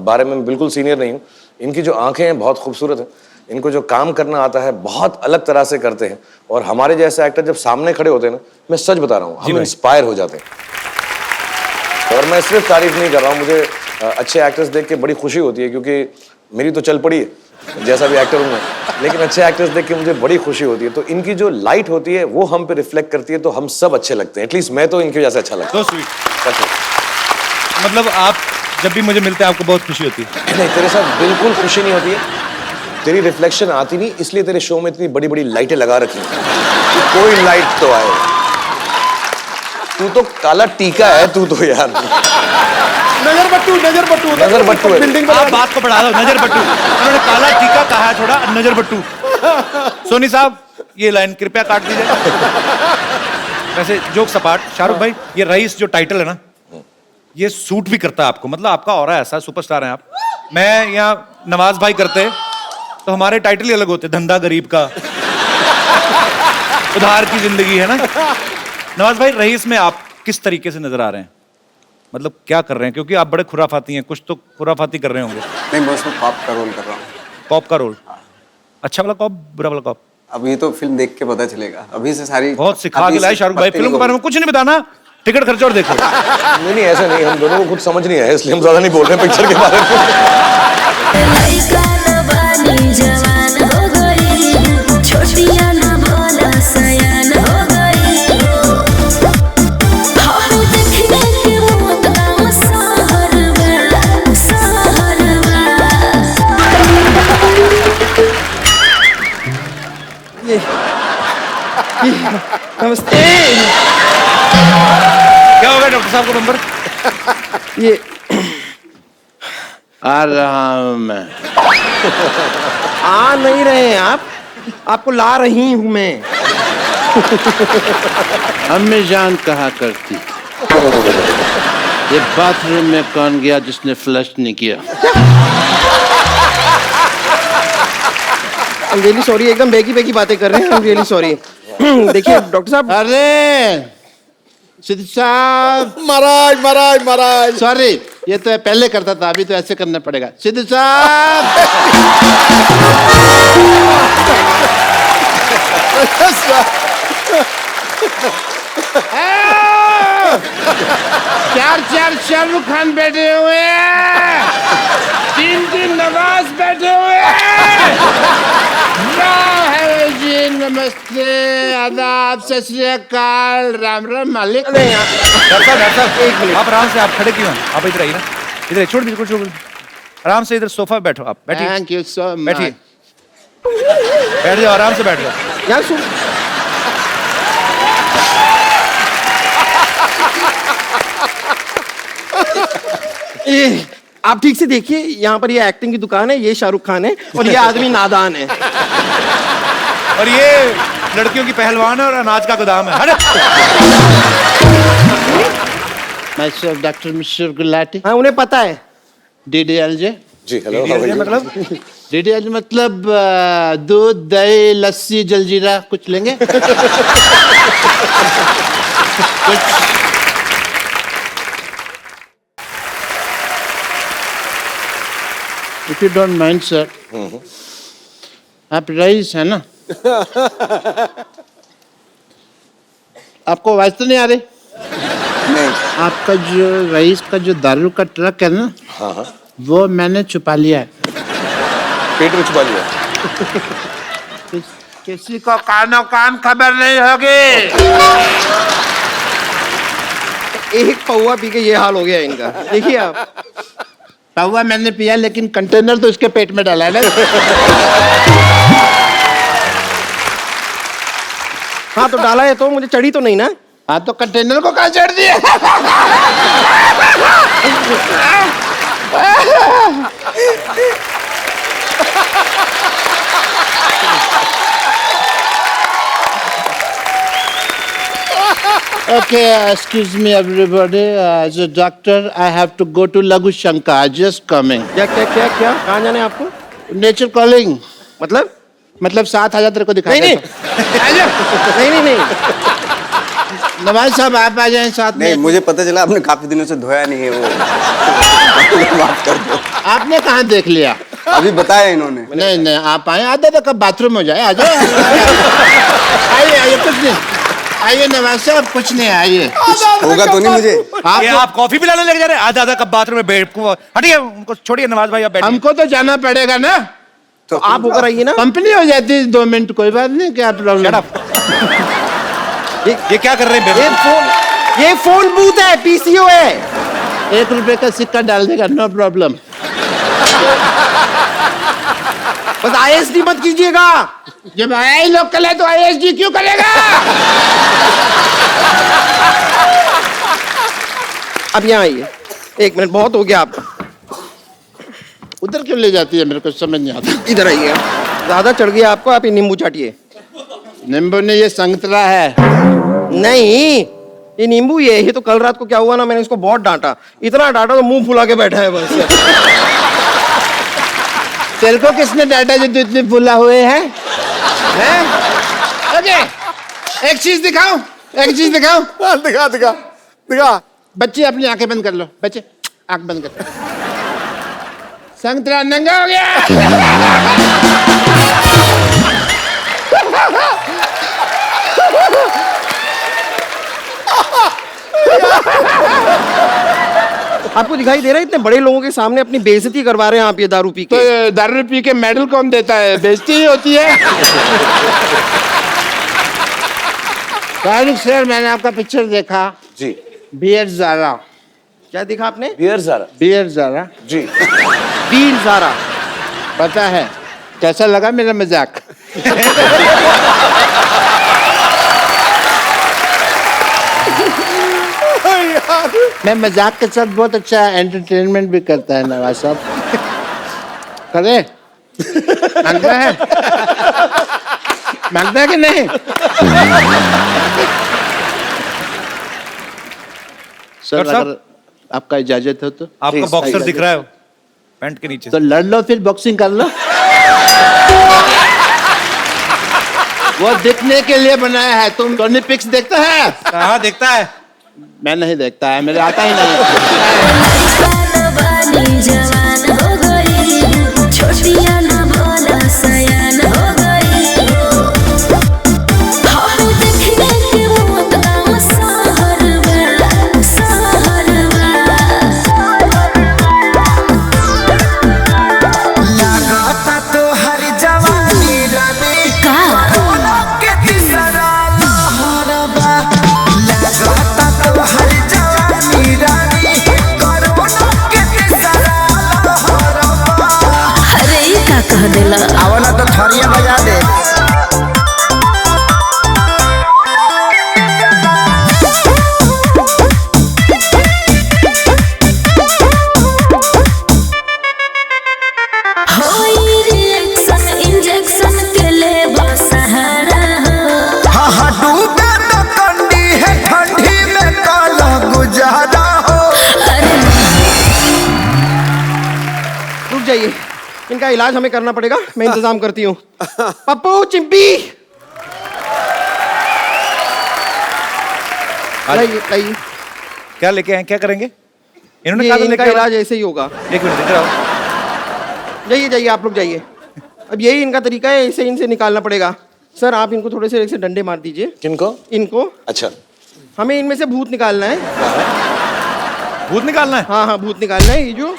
बारे में बिल्कुल सीनियर नहीं हूँ। इनकी जो आंखें हैं बहुत खूबसूरत हैं। इनको जो काम करना आता है बहुत अलग तरह से करते हैं। और हमारे जैसे एक्टर जब सामने खड़े होते हैं ना, मैं सच बता रहा हूँ, हम इंस्पायर हो जाते हैं। और मैं सिर्फ तारीफ नहीं कर रहा हूँ, मुझे अच्छे एक्टर्स देख के बड़ी खुशी होती है क्योंकि मेरी तो चल पड़ी है जैसा भी एक्टर हूँ मैं, लेकिन अच्छे एक्टर्स देख के मुझे बड़ी खुशी होती है। तो इनकी जो लाइट होती है वो हम पे रिफ्लेक्ट करती है, तो हम सब अच्छे लगते हैं। एटलीस्ट मैं तो इनकी वजह से अच्छा लगता हूँ। मतलब आप जब भी मुझे मिलते हैं आपको बहुत खुशी होती है? नहीं, तेरे साथ बिल्कुल खुशी नहीं होती है। तेरी रिफ्लेक्शन आती नहीं, इसलिए तेरे शो में इतनी बड़ी बड़ी लाइटें लगा रखी हैं। कोई लाइट तो आए। तू तो काला टीका है, तू तो यार नजर बट्टू है। बिल्डिंग आप बात को बढ़ा दो, नजर बट्टू। उन्होंने काला टीका कहा है, थोड़ा नजर बट्टू। सोनी साहब ये लाइन कृपया काट दीजिए। वैसे जोक सपाट, शाहरुख भाई ये रईस जो टाइटल है ना, ये सूट भी करता है आपको। मतलब आपका ऑरा ऐसा, सुपरस्टार हैं आप। मैं यहाँ नवाज भाई करते तो हमारे टाइटल ही अलग होते, धंधा गरीब का, उधार की जिंदगी, है ना। नवाज भाई रईस में आप किस तरीके से नजर आ रहे हैं? मतलब क्या कर रहे हैं? क्योंकि आप बड़े खुराफाती हैं, कुछ तो खुराफाती कर रहे होंगे। नहीं, मैं उसमें कॉप का रोल कर रहा हूँ। कॉप का रोल? अच्छा वाला कॉप, बुरा वाला कॉप? अब ये तो फिल्म देख के पता चलेगा। अभी से सारी बहुत सिखा के लाए शाहरुख भाई। फिल्म के बारे में कुछ नहीं बताना, टिकट खर्चो और देखो। नहीं ऐसा नहीं, हम दोनों को कुछ समझ नहीं आया इसलिए हम ज्यादा नहीं बोल रहे पिक्चर के बारे नमस्ते। क्या हो गया डॉक्टर साहब को नंबर? ये आ रहा हूं मैं। आ नहीं रहे हैं आप, आपको ला रही हूं मैं। अम्मी जान कहा करती, ये बाथरूम में कौन गया जिसने फ्लश नहीं किया? I'm really sorry, एकदम बेगी बेगी बातें कर रहे हैं। I'm really sorry। देखिए डॉक्टर साहब। अरे सिद्ध साहब। महाराज सॉरी, ये तो पहले करता था, अभी तो ऐसे करना पड़ेगा। सिद्ध साहब। चार शाहरुख खान बैठे हुए हैं, 3 नवाज बैठे हुए हैं। जी नमस्ते, आदाब, सत श्री अकाल, राम राम मालिक। डॉक्टर साहब एक मिनट, आप आराम से, आप खड़े क्यों हैं? आप इधर आइए ना, इधर छोड़ दीजिए, छोड़ आराम से, इधर सोफा पे बैठो। आप बैठिए। Thank you so much. बैठिए, बैठ जाओ, आराम से बैठ जाओ यार। सुन, आप ठीक से देखिए, यहाँ पर ये एक्टिंग की दुकान है, ये शाहरुख खान है और ये आदमी नादान है और ये लड़कियों की पहलवान है और अनाज का गोदाम है। Myself, डॉक्टर मिश्र गुलाटी। हाँ, उन्हें पता है। DDLJ। जी हेलो। मतलब DDLJ मतलब दूध, दही, लस्सी, जलजीरा कुछ लेंगे? If you don't mind, sir, आप रईस है ना? आपको आवाज तो नहीं आ रही? नहीं। आपका जो रईस का जो दारू का ट्रक है ना, हाँ, वो मैंने छुपा लिया है। पेट में छुपा लिया। किसी को कानो कान खबर नहीं होगी। एक पौवा पी के ये हाल हो गया इनका, देखिए आप। पौवा मैंने पिया, लेकिन कंटेनर तो इसके पेट में डाला है ना। हाँ तो डाला है तो मुझे चढ़ी तो नहीं ना। हाँ तो कंटेनर को कहाँ चढ़ दिया? Okay, excuse me everybody. As a doctor, I have to go to Laghu Shankar. Just coming. क्या क्या क्या क्या कहाँ जाना है आपको? Nature calling. मतलब साथ आ जा, तेरे को दिखा नहीं नहीं नवाज साहब आप आ जाएं साथ में। नहीं, मुझे पता चला आपने काफी दिनों से धोया नहीं है वो। माफ कर दो। आपने कहाँ देख लिया? अभी बताया इन्होंने। नहीं आप आए, आधा तक बाथरूम हो जाए, आ जाओ। आइए कुछ नहीं, आइए नवाज साहब, कुछ नहीं, आइए। होगा तो नहीं मुझे। आप कॉफी पिलाने लग जा रहे हैं? आधा कब बाथरूम में बैठ, हटिए उनको, छोड़िए नवाज भाई, आप बैठिए। हमको तो जाना पड़ेगा ना, तो आप होकर आइए ना। कंपनी हो जाती है 2 मिनट, कोई बात नहीं, क्या प्रॉब्लम। ये क्या कर रहे हैं? ये फोन बूथ है, पीसीओ है। 1 रुपए का सिक्का डाल देगा, नो प्रॉब्लम। बस आईएसडी मत कीजिएगा। जब आई लोकल है तो आईएसडी क्यों करेगा? अब यहाँ आइए, 1 मिनट बहुत हो गया। आप उधर क्यों ले जाती है, मेरे को समझ नहीं आता। इधर आइए, ज्यादा चढ़ गया आपको, आप ये नींबू चाटिए। नींबू नहीं, ये संतरा है। नहीं, ये नींबू ये तो कल रात को क्या हुआ ना, मैंने इसको बहुत डांटा, इतना डांटा तो मुंह फुला के बैठा है बस। तेरे को किसने डांटा जो तू इतने फुला हुए हैं? ओके, एक चीज दिखाओ। दिखा। बच्चे अपनी आंखें बंद कर लो, बच्चे आंख बंद कर। संतरा नंगा हो गया। आपको दिखाई दे रहा है इतने बड़े लोगों के सामने अपनी बेइज्जती करवा रहे हैं आप ये दारू पी के? तो दारू पी के मेडल कौन देता है? बेइज्जती ही होती है। सर, मैंने आपका पिक्चर देखा जी। बियर ज़ारा। क्या देखा आपने? बियर ज़ारा जी। बीर ज़ारा। पता है कैसा लगा मेरा मजाक? मैं मजाक के साथ बहुत अच्छा एंटरटेनमेंट भी करता है नवाज साहब। करे मांगता है कि नहीं? सर अगर आपका इजाजत हो तो। आपका बॉक्सर दिख रहा है पैंट के नीचे, तो लड़ लो, फिर बॉक्सिंग कर लो। वो दिखने के लिए बनाया है। तुम टोनी पिक्स देखता है? कहाँ देखता है? मैं नहीं देखता है, मेरे आता ही नहीं। जवान हो गई, छोटिया ना भोला सयान हो गई। हम देखने के मौत का सहरवा। लगाता तो हर जवानी रानी कोरोना के तीसरा लहरबा। लगाता तो हर जवानी रानी कोरोना के तीसरा लहरबा। अरे ये का कह देला? आवला तो थरिया बजा दे। होई रिएक्शन इंजेक्शन के ले सहारा। हाँ डूबे तो कंडी है ठंडी में काला गुजारा हो। रुक जाइए, इनका इलाज हमें करना पड़ेगा, मैं इंतजाम करती हूँ। पप्पू, चिंपी, लाइए। क्या लेके आए, क्या करेंगे? इन्होंने ये कहा था इनका लेके आना। इलाज ऐसे ही होगा। 1 मिनट दिख रहा हो। जाइए आप लोग जाइए। अब यही इनका तरीका है, इसे इनसे निकालना पड़ेगा। सर आप इनको थोड़े से ऐसे डंडे मार दीजिए। किनको? इनको। अच्छा, हमें इनमें से भूत निकालना है। भूत निकालना है? हाँ भूत निकालना है। ये जो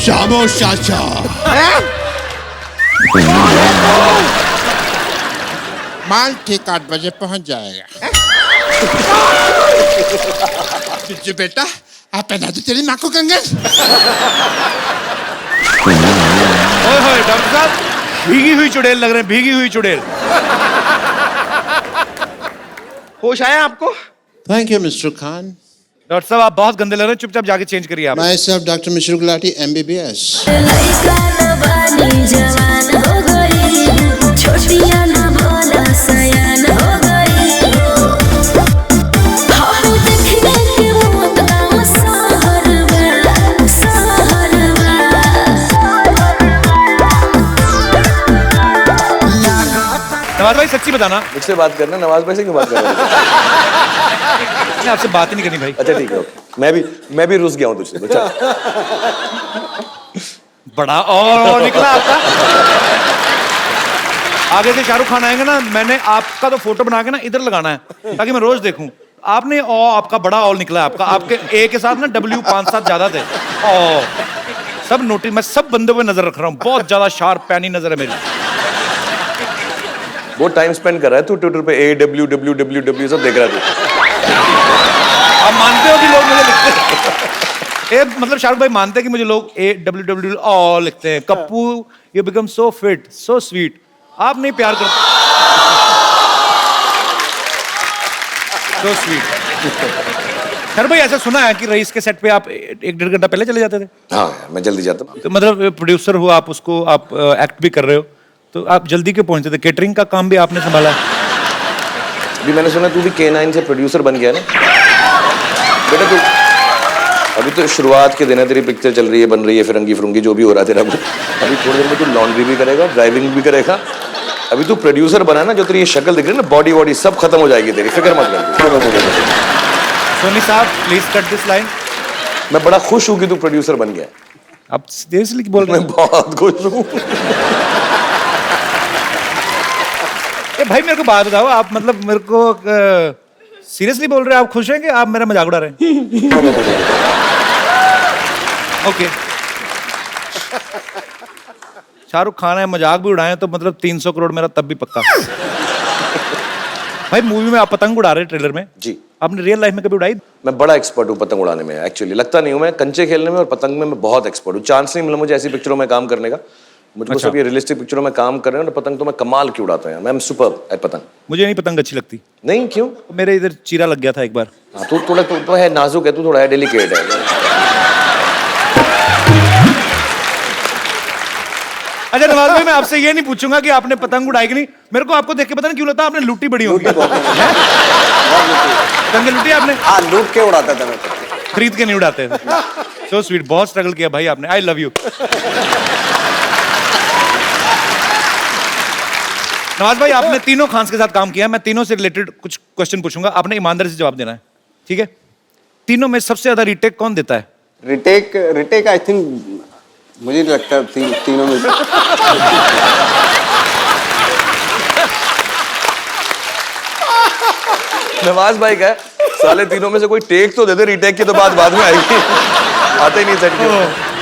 शामो चाचा। माल ठीक 8 बजे पहुंच जाएगा। बिज्जू बेटा, आप पहना दो तेरी माँ को कंगन। ओए होए डॉक्टर साहब, भीगी हुई चुड़ैल लग रहे हैं, भीगी हुई चुड़ैल। होश आया आपको? Thank you mister Khan. Doctor साहब आप बहुत गंदे लग रहे हैं, चुपचाप जाके चेंज करिए आप। My self doctor Mishra Gulati MBBS। लइका न बानी जवान हो गई, छोटिया न भोला सयान हो गई। हम देखने के मौत का सहरवा, सहरवा। नवाज भाई सच्ची बताना, मुझसे बात करना, नवाज भाई से क्यों बात कर रहे हो? नहीं आपसे बात ही नहीं करनी भाई। अच्छा ठीक है, मैं भी रुस गया हूँ तुझसे। अच्छा बड़ा और निकला आपका। आगे से शाहरुख खान आएंगे ना, मैंने आपका तो फोटो बना के ना इधर लगाना है ताकि मैं रोज देखूं। आपने आपका बड़ा ऑल निकला है आपका। आपके ए के साथ ना W 5-7 ज्यादा थे। सब नोटिस, मैं सब बंदों पे नजर रख रहा हूँ, बहुत ज्यादा शार्प पैनी नजर है मेरी। बहुत टाइम स्पेंड कर रहा है तू ट्विटर पे AWWWW सब देख रहा है तू। आप मानते हो कि लोग मुझे लिखते हैं? मतलब शाहरुख भाई मानते हैं कि मुझे लोग AWWW लिखते हैं। Kappu you become so fit so sweet. आप नहीं प्यार करते। So sweet. शाहरुख भाई ऐसा सुना है कि रईस के सेट पे आप 1-1.5 घंटा पहले चले जाते थे? हाँ मैं जल्दी जाता हूँ। तो मतलब प्रोड्यूसर हो आप, उसको आप एक्ट भी कर रहे हो, तो आप जल्दी क्यों पहुंचते थे? केटरिंग का काम भी आपने संभाला? भी मैंने सुना तू भी K9 से प्रोड्यूसर बन गया ना बेटा। तू अभी तो शुरुआत के दिन है, तेरी पिक्चर चल रही है, बन रही है, फिरंगी फिरंगी जो भी हो रहा है तेरा। अभी थोड़ी देर में तू लॉन्ड्री भी करेगा, ड्राइविंग भी करेगा। अभी तू प्रोड्यूसर बना ना, जो तेरी ये शक्ल दिख रही है ना, बॉडी वॉडी सब खत्म हो जाएगी तेरी, फिक्र मत कर। सोनी साहब प्लीज कट दिस लाइन। मैं बड़ा खुश हूँ कि तू प्रोड्यूसर बन गया। आप सीरियसली बोल रहे हैं? मैं बहुत खुश हूँ। भाई मेरे को बात बताओ, आप मतलब मेरे को सीरियसली बोल रहे हैं? आप खुश हैं कि आप मेरा मजाक उड़ा रहे हैं? ओके। शाहरुख खान है, मजाक भी उड़ाए तो मतलब 300 करोड़ मेरा तब भी पक्का। भाई मूवी में आप पतंग उड़ा रहे हैं ट्रेलर में जी, आपने रियल लाइफ में कभी उड़ाई? मैं बड़ा एक्सपर्ट हूँ पतंग उड़ाने में। एक्चुअली लगता नहीं हूँ, मैं कंचे खेलने में और पतंग में मैं बहुत एक्सपर्ट हूँ। चांस नहीं मिला मुझे ऐसी पिक्चरों में काम करने का। मुझको अच्छा। सब ये रियलिस्टिक पिक्चरों में काम कर रहे हैं, पतंग तो मैं कमाल की उड़ाता हूँ। मैं एम सुपर एट पतंग। मुझे नहीं पतंग अच्छी लगती। नहीं क्यों? मेरे इधर चीरा लग गया था एक बार। हाँ, तू थोड़ा तो है नाजुक है, तू थोड़ा है डेलिकेट है। अच्छा नवाज भाई, मैं आपसे ये नहीं पूछूंगा कि आपने पतंग उड़ाई कि नहीं। मेरे को आपको देख के पता नहीं क्यों लगता आपने लूटी बड़ी होगी। पतंग लूटी आपने? हाँ लूट के उड़ाता था मैं, खरीद के नहीं उड़ाते। सो स्वीट, बहुत स्ट्रगल किया भाई आपने। आई लव यू। नवाज भाई आपने तीनों खान्स के साथ काम किया, मैं तीनों से रिलेटेड कुछ क्वेश्चन पूछूंगा, आपने ईमानदारी से जवाब देना है, ठीक है? तीनों में सबसे ज्यादा रीटेक कौन देता है? रिटेक आई थिंक मुझे नहीं लगता तीनों में। नवाज भाई का साले तीनों में से कोई टेक तो दे दे, रीटेक की तो बात बाद में आएगी। आते ही नहीं सेट के।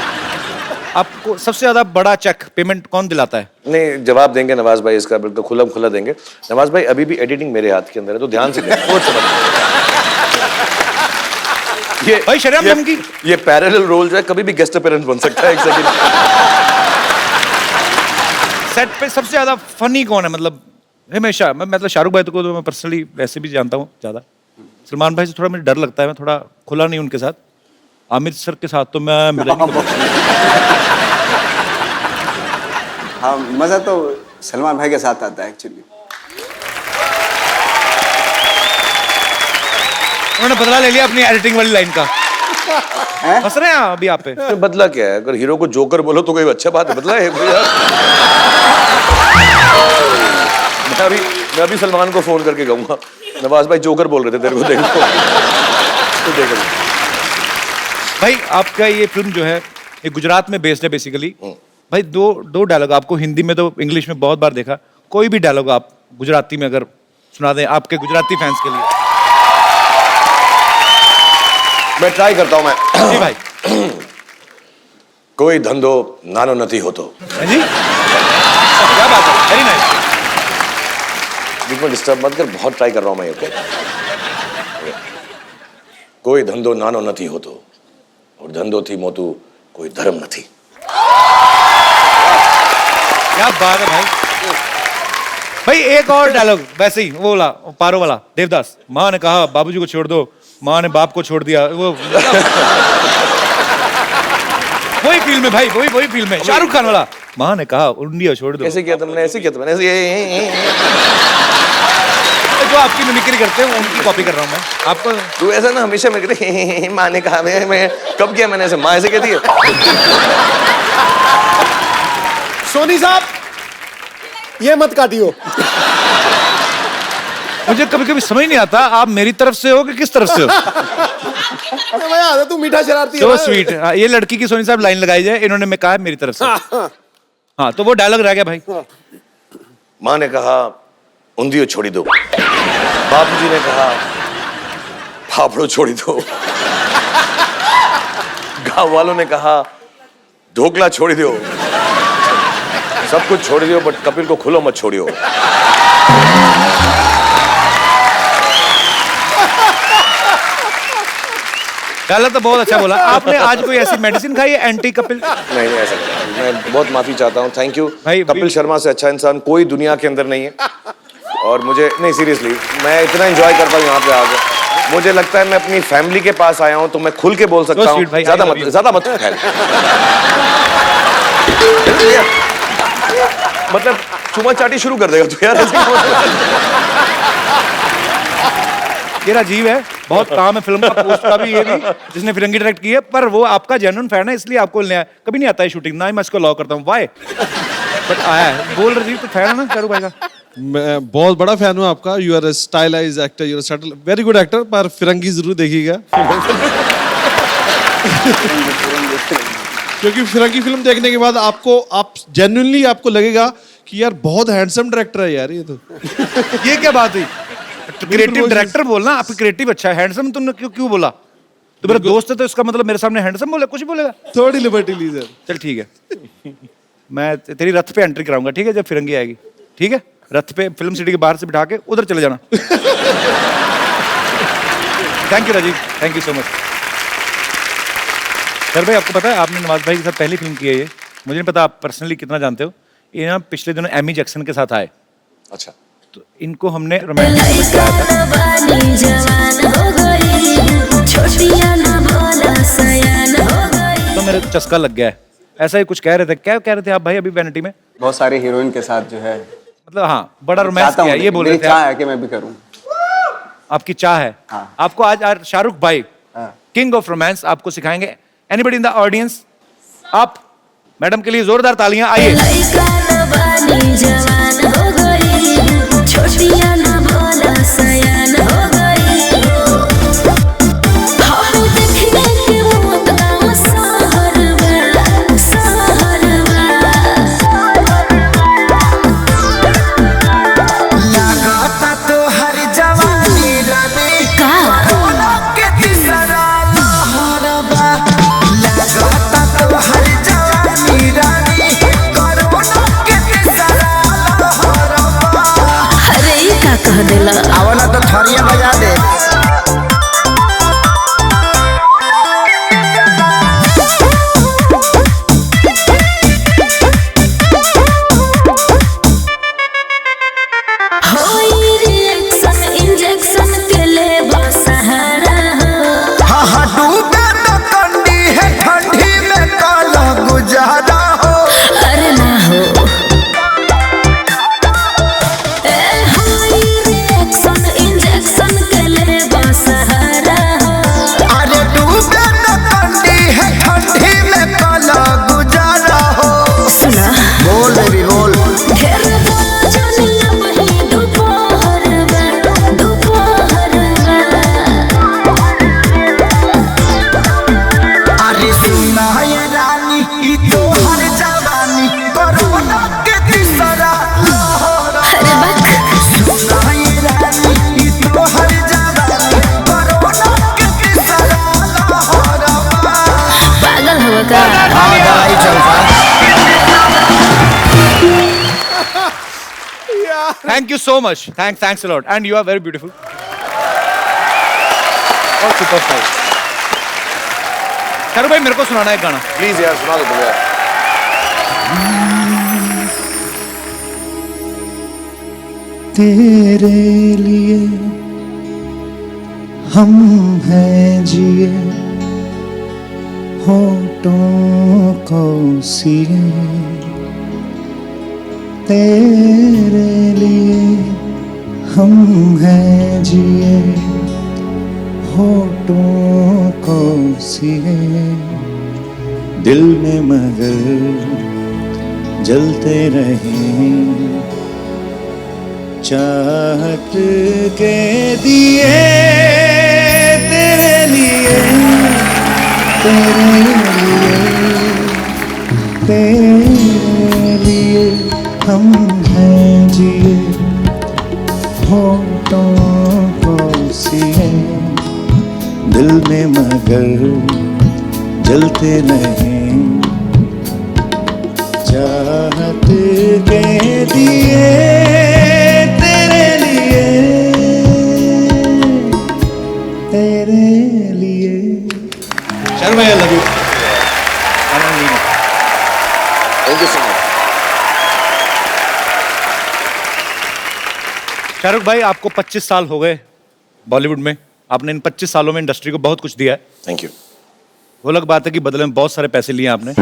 आपको सबसे ज्यादा बड़ा चेक पेमेंट कौन दिलाता है? नहीं जवाब देंगे नवाज भाई इसका, बिल्कुल खुला खुला देंगे। नवाज भाई अभी भी एडिटिंग मेरे हाथ के अंदर है, तो ध्यान से ये भाई शर्म धमकी। ये पैरेलल रोल जो है कभी भी गेस्ट अपीयरेंस बन सकता है। एक सेकंड। सेट पे सबसे ज्यादा फनी कौन है? मतलब हमेशा मैं मतलब शाहरुख भाई को तो मैं पर्सनली वैसे भी जानता हूँ ज्यादा। सलमान भाई से थोड़ा मुझे डर लगता है, मैं थोड़ा खुला नहीं उनके साथ। आमिर सर के साथ तो मैं मिला नहीं। हाँ मजा तो सलमान भाई के साथ आता है एक्चुअली। उन्होंने बदला ले लिया अपनी एडिटिंग वाली लाइन का। हंस रहे हैं अभी आप पे? बदला क्या है? अगर हीरो को जोकर बोलो तो कोई अच्छा बात है, बदला है मैं अभी सलमान को फोन करके कहूंगा नवाज भाई जोकर बोल रहे थे तेरे को, देखो तो देखो। भाई आपका ये फिल्म जो है ये गुजरात में बेस्ड है बेसिकली। भाई दो डायलॉग आपको हिंदी में तो इंग्लिश में बहुत बार देखा, कोई भी डायलॉग आप गुजराती में अगर सुना दें आपके गुजराती फैंस के लिए। मैं ट्राई करता हूं मैं। जी भाई। कोई धंधो नानो नथी होतो। जी क्या बात है, वेरी नाइस। बीच में डिस्टर्ब मत कर, बहुत ट्राई कर रहा हूं मैं। ओके, कोई धंधो नानो नथी होतो और धंधो थी मोतू कोई धर्म नथी। क्या बात है भाई। भाई एक और डायलॉग वैसे ही, वो वाला पारो वाला, देवदास। माँ ने कहा बाबूजी को छोड़ दो, माँ ने बाप को छोड़ दिया। वही फिल्म है भाई, वही फिल्म है, शाहरुख खान वाला। माँ ने कहा इंडिया छोड़ दो। ऐसे किया तुमने, ऐसे किया तुमने, ऐसे जो आपकी मिमिक्री करते हैं उनकी कॉपी कर रहा हूँ मैं। आपको तू ऐसा ना हमेशा मिमिक्री, माँ ने कहा, मैं कब किया मैंने ऐसे? माँ ऐसे कहती है। सोनी साहब, ये मत काटियो। मुझे कभी कभी समझ नहीं आता आप मेरी तरफ से हो कि किस तरफ से हो। अरे मजा आता, तू मीठा शरारती है So ना। sweet। ये लड़की की सोनी साहब लाइन लगाई जाए, इन्होंने मैं कहा मेरी तरफ से। हाँ तो वो डायलॉग रह गया भाई। माँ ने कहा उंदियो छोड़ी दो, बापूजी ने कहा फाफड़ो छोड़ी दो, गांव वालों ने कहा ढोकला छोड़ी दो, सब कुछ छोड़ दियो बट कपिल को खुलो मत छोड़ियो। डायलॉग तो बहुत अच्छा बोला आपने। आज कोई ऐसी मेडिसिन खाई है एंटी कपिल? नहीं ऐसा नहीं। मैं बहुत माफी चाहता हूँ, थैंक यू। कपिल शर्मा से अच्छा इंसान कोई दुनिया के अंदर नहीं है। और मुझे नहीं, सीरियसली मैं इतना एंजॉय करता हूँ यहाँ पे आकर। मुझे लगता है मैं अपनी फैमिली के पास आया हूँ तो मैं खुल के बोल सकता हूँ। ज्यादा मत खैर। मतलब चुमा चाटी शुरू कर देगा तू यार ऐसे। ये राजीव है, बहुत काम है फिल्म का, पोस्ट का भी, ये भी जिसने फिरंगी डायरेक्ट की है। पर वो आपका जेन्युइन फैन है इसलिए आपको कभी नहीं आता है शूटिंग, ना ही मैं इसको लॉ करता हूँ। वाई बट आया है। बोल राजीव, तो फैन है ना शाहरुख भाई का? मैं बहुत बड़ा फैन हूँ आपका। You are stylised actor, you are very good actor. पर फिरंगी जरूर देखिएगा। क्योंकि फिरंगी फिल्म देखने के बाद आप जेन्युइनली आपको लगेगा कि यार बहुत हैंडसम डायरेक्टर है यार ये तो। ये क्या बात हुई? क्रिएटिव डायरेक्टर बोलना, आप क्रिएटिव अच्छा है। हैंडसम तुमने क्यों बोला? तो मेरा दोस्त है तो इसका मतलब मेरे सामने हैंडसम बोला, कुछ बोलेगा? थोड़ी लिबर्टी ली सर। चल ठीक है, मैं तेरी रथ पे एंट्री कराऊंगा, ठीक है, जब फिरंगी आएगी। ठीक है, रथ पे फिल्म सिटी के बाहर से बिठा के उधर चले जाना। Thank you Rajeev, thank you so much. Sir भाई, आपको पता है आपने नवाज भाई के साथ पहली फिल्म की है ये? मुझे नहीं पता आप पर्सनली कितना जानते हो। ये ना पिछले दिनों एमी जैक्सन के साथ आए। अच्छा। तो इनको हमने रोमांटिक कराया था, तो मेरे चस्का लग गया है। ऐसा ही कुछ कह रहे थे, क्या कह रहे थे आप भाई अभी वैनिटी में? बहुत सारी हीरोइन के साथ जो है, मतलब हाँ बड़ा रोमांस किया, ये बोल रहे थे। चाह है कि मैं भी करूं। आपकी चाह है? हाँ। आपको आज शाहरुख भाई किंग ऑफ रोमांस आपको सिखाएंगे। Anybody in the audience? आप मैडम के लिए जोरदार तालियां। आइए। आवला तो थरिया बजा दे। पागल हो का खा लिया। Thank you so much, thanks a lot and you are very beautiful और सुपर स्टार। शाहरुख भाई मेरे को सुनाना है एक गाना प्लीज यार, सुना दो तुम यार। तेरे लिए हम हैं जिए होठों को सिए, तेरे लिए हम हैं जिए होठों को सिए, दिल में मगर जलते रहे चाहत के दिए, तेरे लिए तेरे लिए हम हैं जिए होठों को सिए, दिल में मगर जलते नहीं चाहत के दिए, तेरे लिए शाहरुख भाई I love you. Thank you so much. Shahrukh भाई आपको 25 साल हो गए बॉलीवुड में, आपने इन 25 सालों में इंडस्ट्री को बहुत कुछ दिया है। Thank you. वो अलग बात है कि बदले में बहुत सारे पैसे लिए आपने।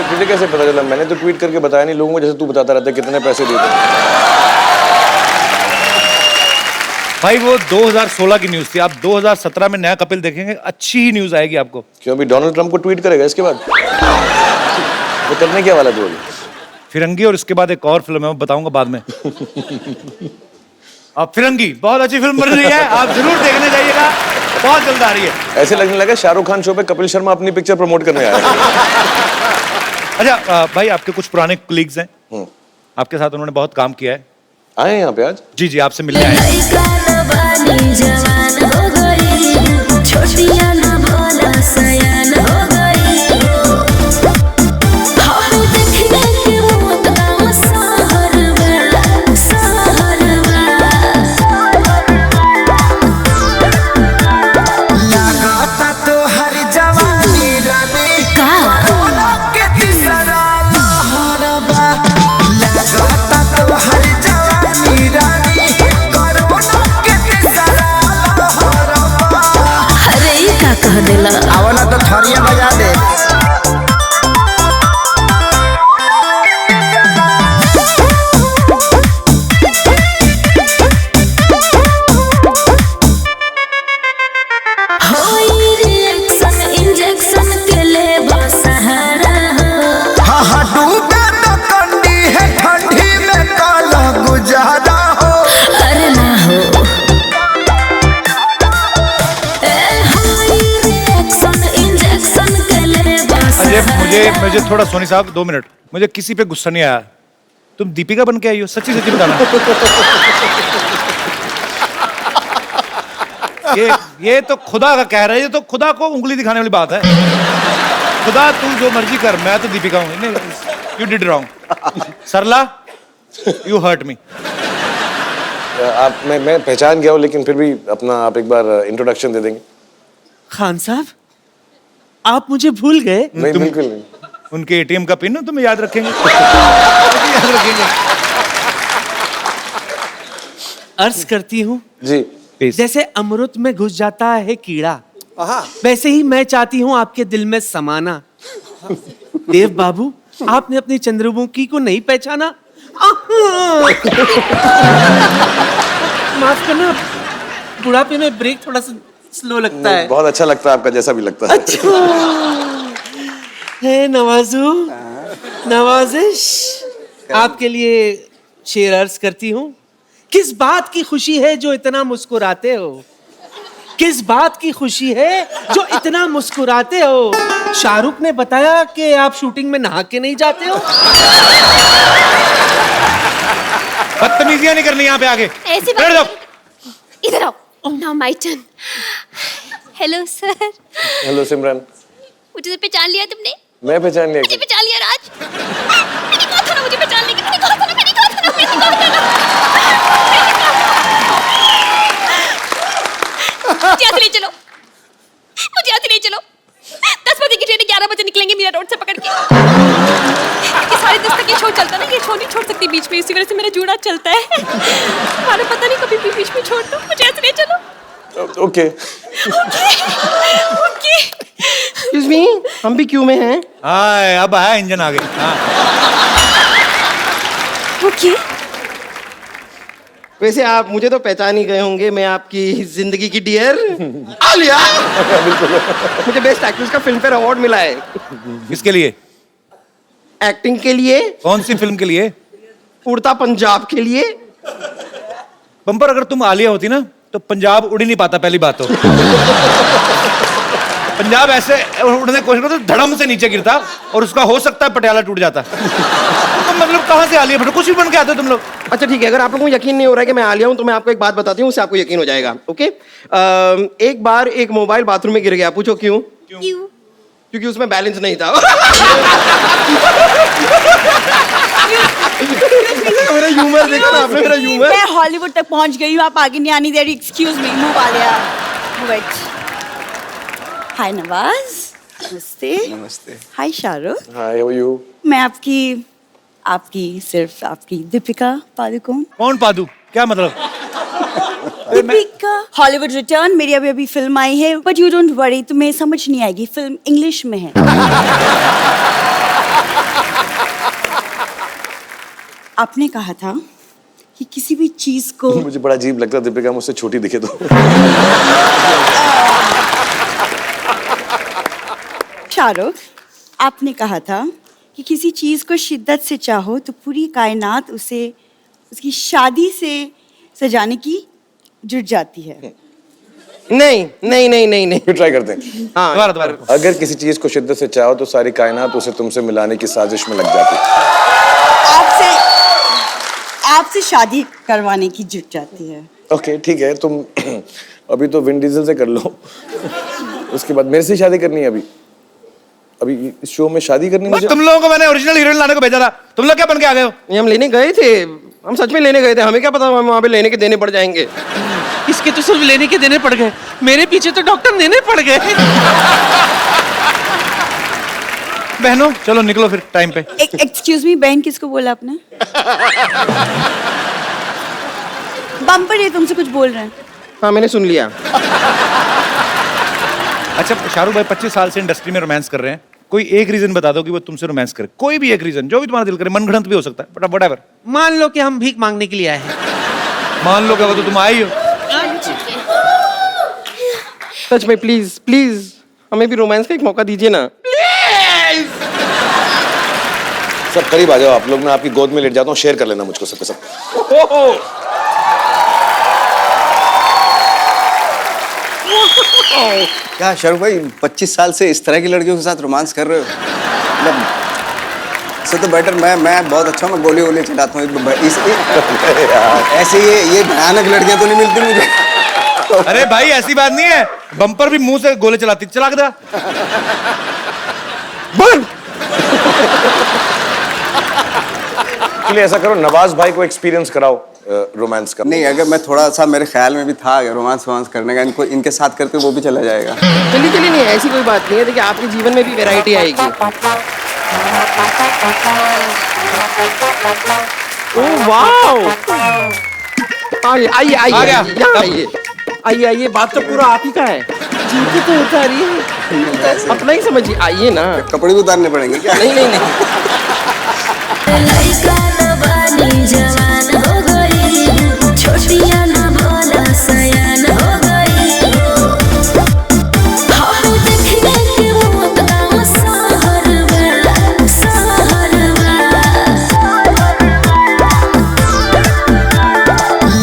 तुझे कैसे पता चला? मैंने तो ट्वीट करके बताया नहीं लोगों को, जैसे तू बताता रहता है कितने पैसे दिए थे। भाई वो 2016 की न्यूज थी, आप 2017 में नया कपिल देखेंगे, अच्छी ही न्यूज आएगी आपको। क्यों अभी डोनाल्ड ट्रंप को ट्वीट करेगा इसके बाद? वो करने क्या वाला तू? फिरंगी और इसके बाद एक और फिल्म है, वो बताऊंगा बाद में। अब फिरंगी बहुत अच्छी फिल्म बन रही है, आप जरूर देखने जाइएगा, बहुत जल्द आ रही है। ऐसे लगने लगा शाहरुख खान शो पे कपिल शर्मा अपनी पिक्चर प्रमोट करने आया है। अच्छा भाई आपके कुछ पुराने कलीग्स हैं, आपके साथ उन्होंने बहुत काम किया है, आए हैं यहाँ पे आज? जी जी आपसे मिलने आए हैं। जवान हो गई, छोटिया ना भोला सयान हो गई, हम देखने के मौत का सहरवा, सहरवा लगाता तो हर जवानी रानी का के तीसरा लहरवा, लगाता तो हर जवानी रानी कोरोना के तीसरा लहरवा। अरे ये का कह देला? आवला तो थरिया बजा दे। होई रिएक्शन इंजेक्शन के ले सहारा हो। हाँ हाँ डूबे तो कंडी है ठंडी में काला गुजारा हो। अरे ना हो होई रिएक्शन इंजेक्शन के ले अजय मुझे थोड़ा सोनी साहब 2 मिनट, मुझे किसी पे गुस्सा नहीं आया, तुम दीपिका बन के आई हो, सच्ची सच्ची बताना। ये तो खुदा का कह रहा है, ये तो खुदा को उंगली दिखाने वाली बात है। खुदा तू जो मर्जी कर, मैं तो दीपिका हूँ। You did wrong Sarla, you hurt me. आप मैं पहचान गया हूँ, लेकिन फिर भी अपना आप एक बार इंट्रोडक्शन दे देंगे? खान साहब आप मुझे भूल गए? नहीं बिल्कुल नहीं। उनके एटीएम का पिन तुम्हें याद रखेंगे। याद रखेंगे। अर्ज करती हूँ जी, जैसे अमृत में घुस जाता है कीड़ा, वैसे ही मैं चाहती हूँ आपके दिल में समाना। देव बाबू आपने अपनी चंद्रमुखी को नहीं पहचाना? माफ करना, बुढ़ापे में ब्रेक थोड़ा सा स्लो लगता है। बहुत अच्छा लगता है आपका, जैसा भी लगता है। अच्छा है नवाजू, नवाजिश आपके लिए शेर अर्ज करती हूँ। किस बात की खुशी है जो इतना मुस्कुराते हो? किस बात की खुशी है जो इतना मुस्कुराते हो? शाहरुख ने बताया कि आप शूटिंग में नहा के नहीं जाते हो। बदतमीजियां नहीं करनी यहाँ पे आगे। ऐसी बैठ जाओ। इधर आओ। Now my turn. Hello sir. Hello Simran. मुझे पहचान लिया तुमने? मैं पहचान लिया मुझे पहचान लिया राज? मैंने कहा था ना मुझे पहचानने की, मैंने कहा था ना, मैंने कहा था ना, मैंने कहा था ना। मुझे यहाँ से ले चलो, मुझे यहाँ से ले चलो। 10 बजे की ट्रेन 11 बजे निकलेंगे मीरा रोड से पकड़ के। क्योंकि 10:30 तक ये शो चलता है ना, ये शो नहीं छोड़ सकती बीच में, इसी वजह से मेरा जूड़ा चलता है। तुम्हारा पता नहीं कभी भी बीच में छोड़ दो, मुझे ऐसे ले चलो। Okay okay. एक्सक्यूज मी, हम भी क्यू में हैं। हाँ अब आया इंजन आ गई। हाँ। ओके। वैसे आप मुझे तो पहचान ही गए होंगे, मैं आपकी जिंदगी की डियर आलिया। मुझे बेस्ट एक्ट्रेस का फिल्म फेयर अवार्ड मिला है। किसके लिए? एक्टिंग के लिए। कौन सी फिल्म के लिए? उड़ता पंजाब के लिए। बम्पर, अगर तुम आलिया होती ना तो पंजाब उड़ ही नहीं पाता, पहली बात तो। पंजाब ऐसे उड़ने की कोशिश करता तो धड़म से नीचे गिरता और उसका हो सकता है पटियाला टूट जाता। तो मतलब कहाँ से आलिया भट्ट? कुछ भी बन के आते हो तुम लोग। अच्छा ठीक है, अगर आप लोगों को यकीन नहीं हो रहा है कि मैं आलिया हूं तो मैं आपको एक बात बताती हूँ, उससे आपको यकीन हो जाएगा। ओके, एक बार एक मोबाइल बाथरूम में गिर गया। पूछो क्यों? क्योंकि उसमें बैलेंस नहीं था। मेरा ह्यूमर देखा ना आपने, मेरा ह्यूमर। मैं हॉलीवुड तक पहुंच गई हूँ, आप आगे नहीं आनी दे रही। एक्सक्यूज मी, मुंह वालिया। वेट। हाय नवाज। नमस्ते। नमस्ते। हाय शाहरुख। हाय, हाउ आर यू? मैं आपकी सिर्फ आपकी दीपिका पादुकोण। कौन पादु? क्या मतलब? दीपिका। हॉलीवुड रिटर्न मेरी अभी फिल्म आई है, बट यू डोंट वरी, तुम्हें समझ नहीं आएगी, फिल्म इंग्लिश में है। आपने कहा था कि किसी भी चीज को मुझे बड़ा अजीब लगता है दीपिका मुझसे छोटी दिखे तो। शाहरुख, आपने कहा था कि किसी चीज को शिद्दत से चाहो तो पूरी कायनात उसे उसकी शादी से सजाने की जुट जाती है। नहीं नहीं नहीं नहीं नहीं, फिर ट्राई करते हैं। हाँ दोबारा। अगर किसी चीज को शिद्दत से चाहो तो सारी कायनात उसे तुमसे मिलाने की साजिश में लग जाती है। आपसे शादी करवाने की जुट जाती है। ओके ठीक है, तुम अभी तो विन डीजल से कर लो, उसके बाद मेरे से शादी करनी है। अभी इस शो में शादी करनी मुझे। तुम लोगों को मैंने ओरिजिनल हीरोइन लाने को भेजा था, तुम लोग क्या बन के आ गए हो? हम लेने गए थे, हम सच में लेने गए थे, हमें क्या पता हम वहाँ पे लेने के देने पड़ जाएंगे। इसके तो सिर्फ लेने के देने पड़ गए, मेरे पीछे तो डॉक्टर देने पड़ गए। बहनों चलो निकलो फिर टाइम पे। एक्सक्यूज मी, बहन किसको बोला आपने? बम्पर ये तुमसे कुछ बोल रहे हैं। हाँ मैंने सुन लिया। अच्छा शाहरुख भाई 25 साल से इंडस्ट्री में रोमांस कर रहे हैं, कोई एक रीजन बता दो कि वो तुमसे रोमांस करे, कोई भी एक रीजन जो भी तुम्हारा दिल करे, मनगढ़ंत भी हो सकता है, बट व्हाटएवर। मान लो कि हम भीख मांगने के लिए आए हैं। मान लो क्या, वो तो तुम आई हो। सच में प्लीज प्लीज हमें भी रोमांस का एक मौका दीजिए ना। सब करीब आ जाओ आप लोग, मैं आपकी गोद में लेट जाता हूँ, शेयर कर लेना मुझको सबके सब। क्या शाहरुख भाई 25 साल से इस तरह की लड़कियों के साथ रोमांस कर रहे हो? मतलब इससे तो बेटर मैं बहुत अच्छा, मैं गोली वोली चलाता हूँ। ऐसे ये भयानक लड़कियां तो नहीं मिलती मुझे। अरे भाई ऐसी बात नहीं है, बम्पर भी मुंह से गोले चलाती, चला के दे। बंद। इसलिए ऐसा करो, नवाज भाई को एक्सपीरियंस कराओ रोमांस का। नहीं, अगर मैं थोड़ा सा, मेरे ख्याल में भी था अगर रोमांस करने का, इनके साथ करके वो भी चला जाएगा। चलिए चलिए, नहीं ऐसी कोई बात नहीं है, देखिए आपके जीवन में भी वैरायटी आएगी। ओह वाओ, आइए आइए आइए आ गया। यहाँ आइए आइए आइए, बात तो पूरा आप ही का है। जीती तो उतारी है, अपना ही समझिए, आइए ना। कपड़े भी उतारने पड़ेंगे क्या? नहीं नहीं नहीं। लड़का न बानी जवान हो गई, छोटिया न बोला सयान हो गई। हम देखने के मौत का सहरवा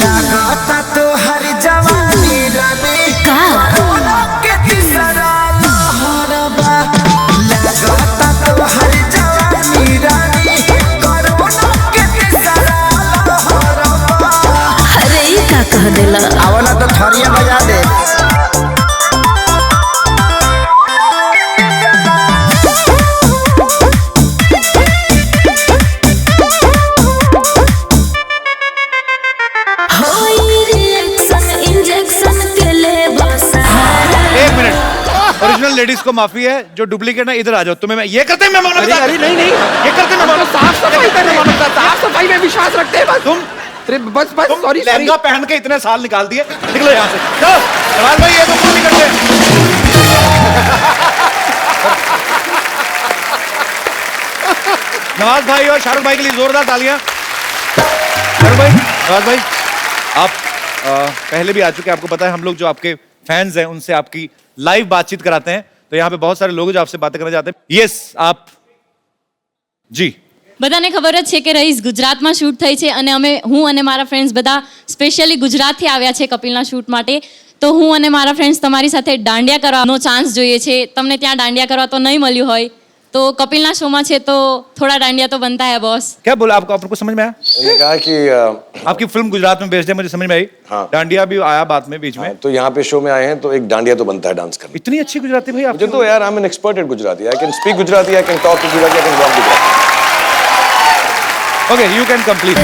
लगाता तो हर जवानी रानी का के तीसरा लहरबा। लगाता तो हर जवानी रानी कोरोना के तीसरा लहरबा। अरे ये का कह देला? आवला तो थरिया बजा दे। ओरिजिनल लेडीज को माफी है, जो डुप्लीकेट है इधर आ जाओ। तुम्हें मैं ये करते मैं मानो बता। अरे नहीं नहीं, ये करते मैं मानो। साफ सफाई पे नहीं मानो, साफ सफाई में विश्वास रखते हैं बस। तुम अरे बस बस, सॉरी लहंगा पहन के इतने साल निकाल दिए, निकलो यहाँ से। चलो नवाज भाई, ये तो क्यों नहीं करते? नवाज भाई और शाहरुख भाई के लिए जोरदार तालियां। शाहरुख भाई, नवाज भाई, आप पहले भी आ चुके हैं, आपको पता है हम लोग जो आपके फैंस हैं उनसे आपकी लाइव बातचीत कराते हैं, तो यहाँ पे बहुत सारे लोग जो आपसे बातें करना चाहते हैं। यस, आप जी। બધાને ખબર જ છે કે રઈસ ગુજરાતમાં શૂટ થઈ છે અને હું અને મારા ફ્રેન્ડ્સ બધા સ્પેશિયલી ગુજરાતથી આવ્યા છે કપિલના શૂટ માટે, તો હું અને મારા ફ્રેન્ડ્સ તમારી સાથે દાંડિયા કરવાનો ચાન્સ જોઈએ છે। તમને ત્યાં દાંડિયા કરવા તો નહીં મળ્યું હોય, तो कपिलना शो में छे तो थोड़ा डांडिया तो बनता है बॉस। क्या बोला आपको? आपको समझ में आया? मैंने कहा कि आपकी फिल्म गुजरात में बेस्ड है, मुझे समझ में आई। हाँ। डांडिया भी आया बात में बीच में। तो यहाँ पे शो में आए हैं तो एक डांडिया तो बनता है डांस करना। इतनी अच्छी गुजराती भाई आप? मुझे तो यार, I am an expert at Gujarati. I can speak Gujarati, I can talk Gujarati, I can walk Gujarati. Okay, you can complete.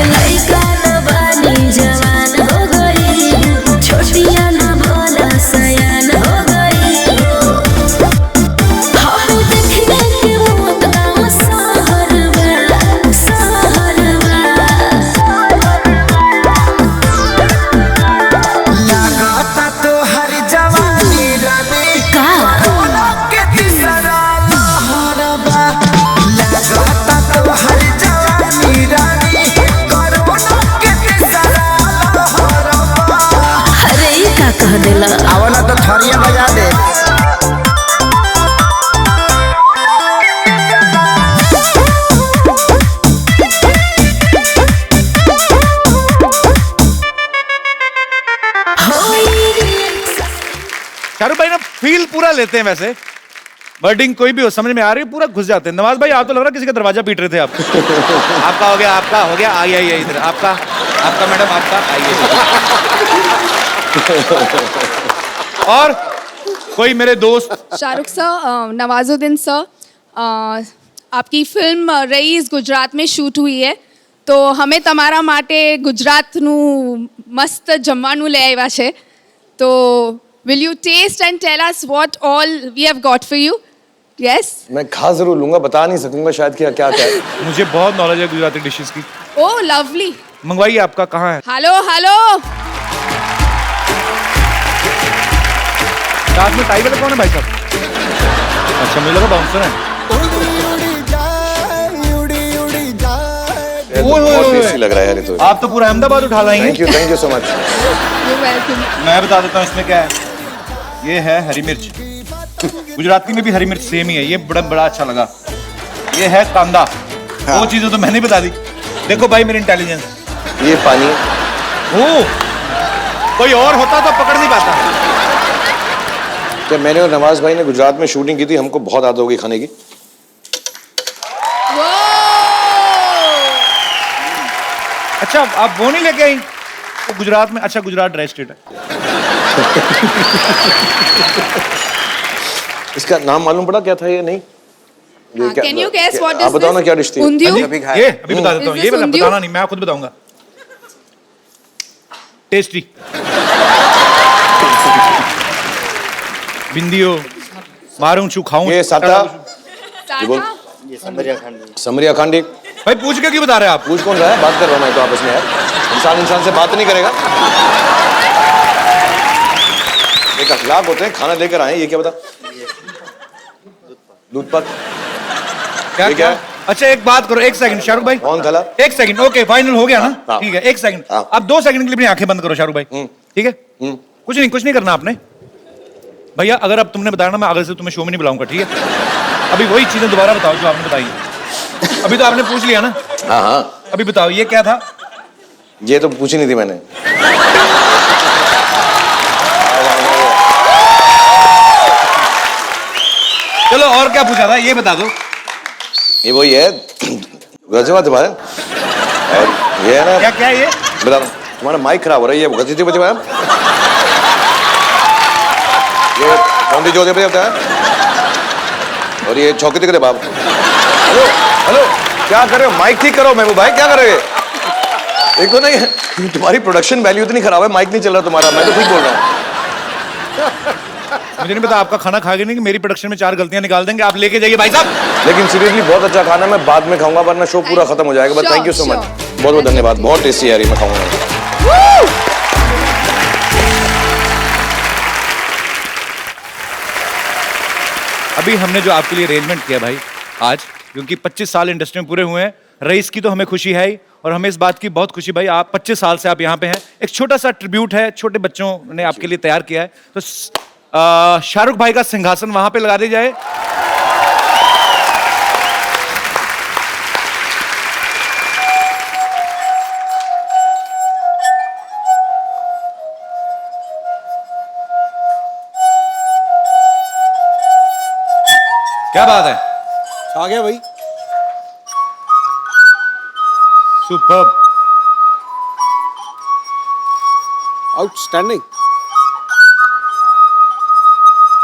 आवला तो थरिया बजा दे। शाहरुख भाई ना फील पूरा लेते हैं वैसे, वर्डिंग कोई भी हो समझ में आ रही है, पूरा घुस जाते हैं। नवाज भाई, आप तो लग रहा है किसी का दरवाजा पीट रहे थे आप। आपका हो गया, आपका हो गया, आइए इधर, आपका आपका मैडम, आपका आइए। और कोई मेरे दोस्त? शाहरुख सर, नवाजुद्दीन सर, आपकी फिल्म रईस गुजरात में शूट हुई है, तो हमें તમારા માટે ગુજરાતનું મસ્ત જમવાનું લઈ આવ્યા છે, તો will you taste and tell us what all we have got for you? Yes? मैं खा जरूर लूंगा, बता नहीं सकूंगा शायद क्या क्या है। मुझे बहुत नॉलेज है गुजराती डिशेस की। Oh, lovely. मंगवाइए, आपका कहाँ है? Hello hello. साथ में टाई वाला कौन है भाई साहब? अच्छा, मुझे लगा बाउंसर है। बहुत टेस्टी लग रहा है यार ये तो। आप तो पूरा अहमदाबाद उठा लाएंगे। Thank you so much. मैं बता देता हूँ इसमें क्या है। ये है हरी मिर्च, गुजराती में भी हरी मिर्च सेम ही है। ये बड़ा बड़ा अच्छा लगा। ये है कांदा। वो चीजें तो मैंने बता दी। देखो भाई मेरी इंटेलिजेंस। ये पानी। कोई और होता तो पकड़ नहीं पाता। जब मैंने और नवाज भाई ने गुजरात में शूटिंग की थी, हमको बहुत आदत हो गई खाने की। अच्छा, आप वो नहीं लेके आई? तो गुजरात में, अच्छा गुजरात ड्राई स्टेट है। इसका नाम मालूम पड़ा क्या था? ये नहीं, Can you guess what is आप बताओ ना this? क्या डिश थी? ऊंधियो? ये अभी बता देता हूँ। ये बताना नहीं, मैं खुद बताऊंगा। टेस्टी बिंदियो मारूं छू खाऊं। ये साटा, ये बोल समरिया खांडी। भाई पूछ के क्यों बता रहे हैं आप? पूछ कौन रहा है? बात कर रहा हूँ मैं तो आपस में यार। इंसान इंसान से बात नहीं करेगा। एक अखलाक होते हैं, खाना लेकर आए। ये क्या बता? दूध पाक। क्या है? अच्छा एक बात करो, एक सेकंड शाहरुख भाई। कौन खाला? एक सेकंड, ओके फाइनल हो गया ना? ठीक है, एक सेकंड। आप 2 सेकंड के लिए अपनी आंखें बंद करो शाहरुख भाई, ठीक है? कुछ नहीं करना आपने भैया। अगर अब तुमने बताया ना, मैं आगे से तुम्हें शो में नहीं बुलाऊंगा, ठीक है? अभी वही चीजें दोबारा बताओ जो आपने बताई। अभी तो आपने पूछ लिया ना? हाँ हाँ। अभी बताओ ये क्या था? ये तो पूछी नहीं थी मैंने। चलो और क्या पूछा था ये बता दो। ये वही है गजवा तुम्हारे। और ये है ना, क्या क्या ये बता रहा हूँ, तुम्हारा माइक खराब हो रहा है। ये गजती बजे मैम, ये कौन सी जोधे बजे है? और ये चौकी दिख रहे बाप। हेलो हेलो, क्या कर रहे हो? माइक ठीक करो महबूब भाई, क्या कर रहे हो? एक तो नहीं, तुम्हारी प्रोडक्शन वैल्यू इतनी खराब है, माइक नहीं चल रहा तुम्हारा। मैं तो ठीक बोल रहा हूँ। मुझे नहीं पता आपका खाना खाएंगे नहीं कि मेरी प्रोडक्शन में 4 गलतियां निकाल देंगे। आप लेके जाइए भाई साहब। लेकिन सीरियसली बहुत अच्छा खाना, मैं बाद में खाऊंगा वरना शो पूरा खत्म हो जाएगा। But thank you so much, बहुत बहुत धन्यवाद, बहुत टेस्टी है यार, मैं खाऊंगा। अभी हमने जो आपके लिए अरेंजमेंट किया भाई आज, क्योंकि 25 साल इंडस्ट्री में पूरे हुए हैं, रईस की तो हमें खुशी है ही, और हमें इस बात की बहुत खुशी भाई, आप 25 साल से आप यहाँ पे हैं। एक छोटा सा ट्रिब्यूट है, छोटे बच्चों ने आपके लिए तैयार किया है, तो शाहरुख भाई का सिंहासन वहां पे लगा दिया जाए। क्या बात है, आ गया भाई, सुपर्ब, आउटस्टैंडिंग।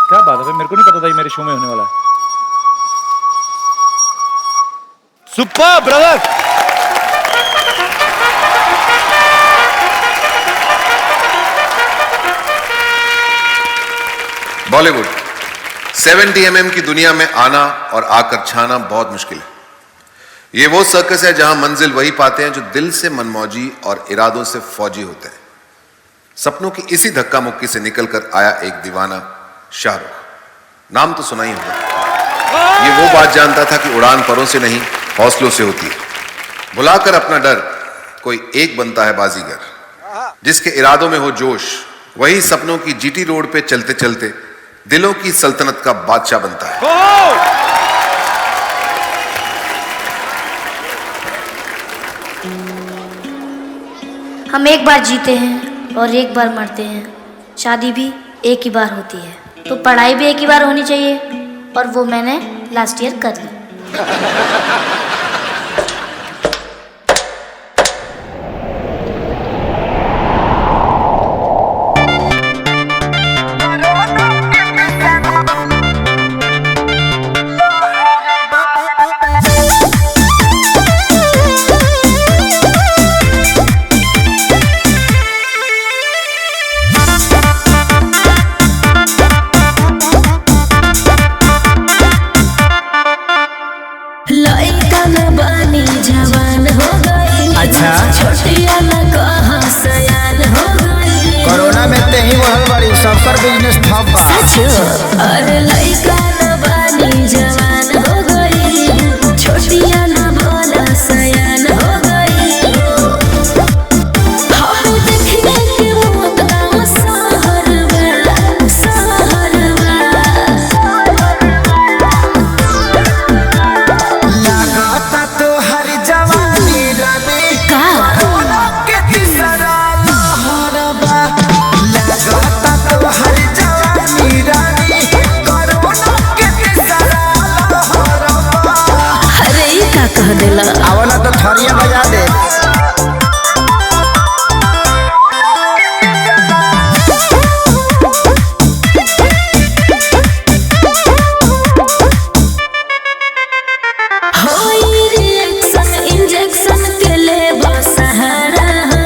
क्या बात है भाई, मेरे को नहीं पता था ये मेरे शो में होने वाला है। Superb brother. बॉलीवुड 70 mm की दुनिया में आना और आकर छाना बहुत मुश्किल है। ये वो सर्कस है जहां मंजिल वही पाते हैं जो दिल से मनमौजी और इरादों से फौजी होते हैं। सपनों की इसी धक्का मुक्की से निकलकर आया एक दीवाना शाहरुख। नाम तो सुना ही होगा। ये वो बात जानता था कि उड़ान परों से नहीं हौसलों से होती है। बुलाकर अपना डर कोई एक बनता है बाजीगर। जिसके इरादों में हो जोश वही सपनों की जीटी रोड पे चलते चलते दिलों की सल्तनत का बादशाह बनता है। हम एक बार जीते हैं और एक बार मरते हैं। शादी भी एक ही बार होती है, तो पढ़ाई भी एक ही बार होनी चाहिए, और वो मैंने लास्ट ईयर कर ली। कोरोना में ते ही बढ़ल बड़ी, सबकर बिजनेस ठप बा। अरे लइका न बानी जवान हो गई, छोटिया न भोला सयान हो गई। हम देखने के मौत का सहरवा, सहरवा। लागता तो हर जवानी रानी कोरोना के तीसरा लहरबा। लागता तो हर जवानी रानी कोरोना के तीसरा लहरबा। अरे ई का कह देला, आवला तो थरिया बजा दे। होई रिएक्शन इंजेक्शन के ले सहारा हो।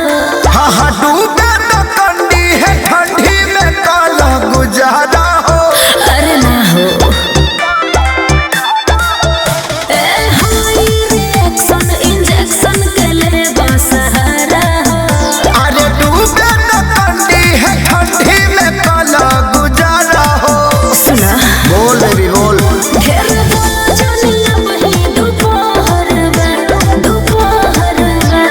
हाँ डूबे तो कंडी है ठंडी में काला गुजारा हो। अरे ना हो, होई रिएक्शन इंजेक्शन के ले सहारा हो। अरे डूबे तो कंडी है ठंडी में काला गुजारा हो। सुना, बोल बेबी बोल। ढेर जनिया वही दोपहर में, दोपहर में।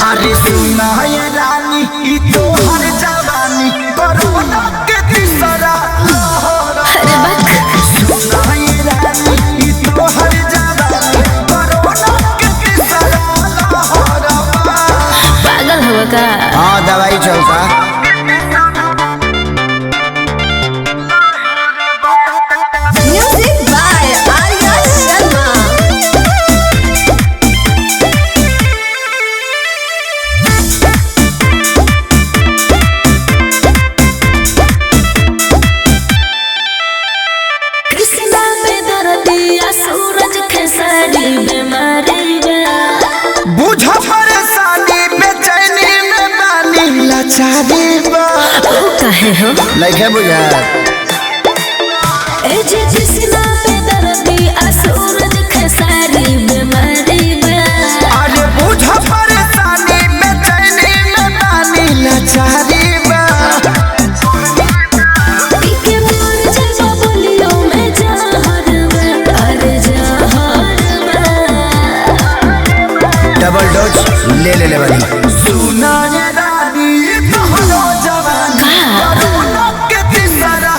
अरे सुना ये रानी ई तो हर जवानी कोरोना के तीसरा लहर। अरे बक, सुना ये रानी ई तो हर जवानी कोरोना के तीसरा लहर। पागल हो का? हाँ दवाई चलता। Music by Arya Sharma. कृष्णा पे दर्दिया सूरज खेसारी बीमारी बा। बुझ परेशानी बेचैनी में बानी लाचारी काहे हो लइके बुझा ए जे जिसना पे दर्दी सूरज खेसारी बीमारी बा अरे बुझा परेशानी बेचैनी में बानी लाचारी बा पीके मोर जलवा बोलियो में जहर बा अरे जहर बा डबल डोज ले वाली सुना ये रानी तोहरो जवानी करोना के तीसरा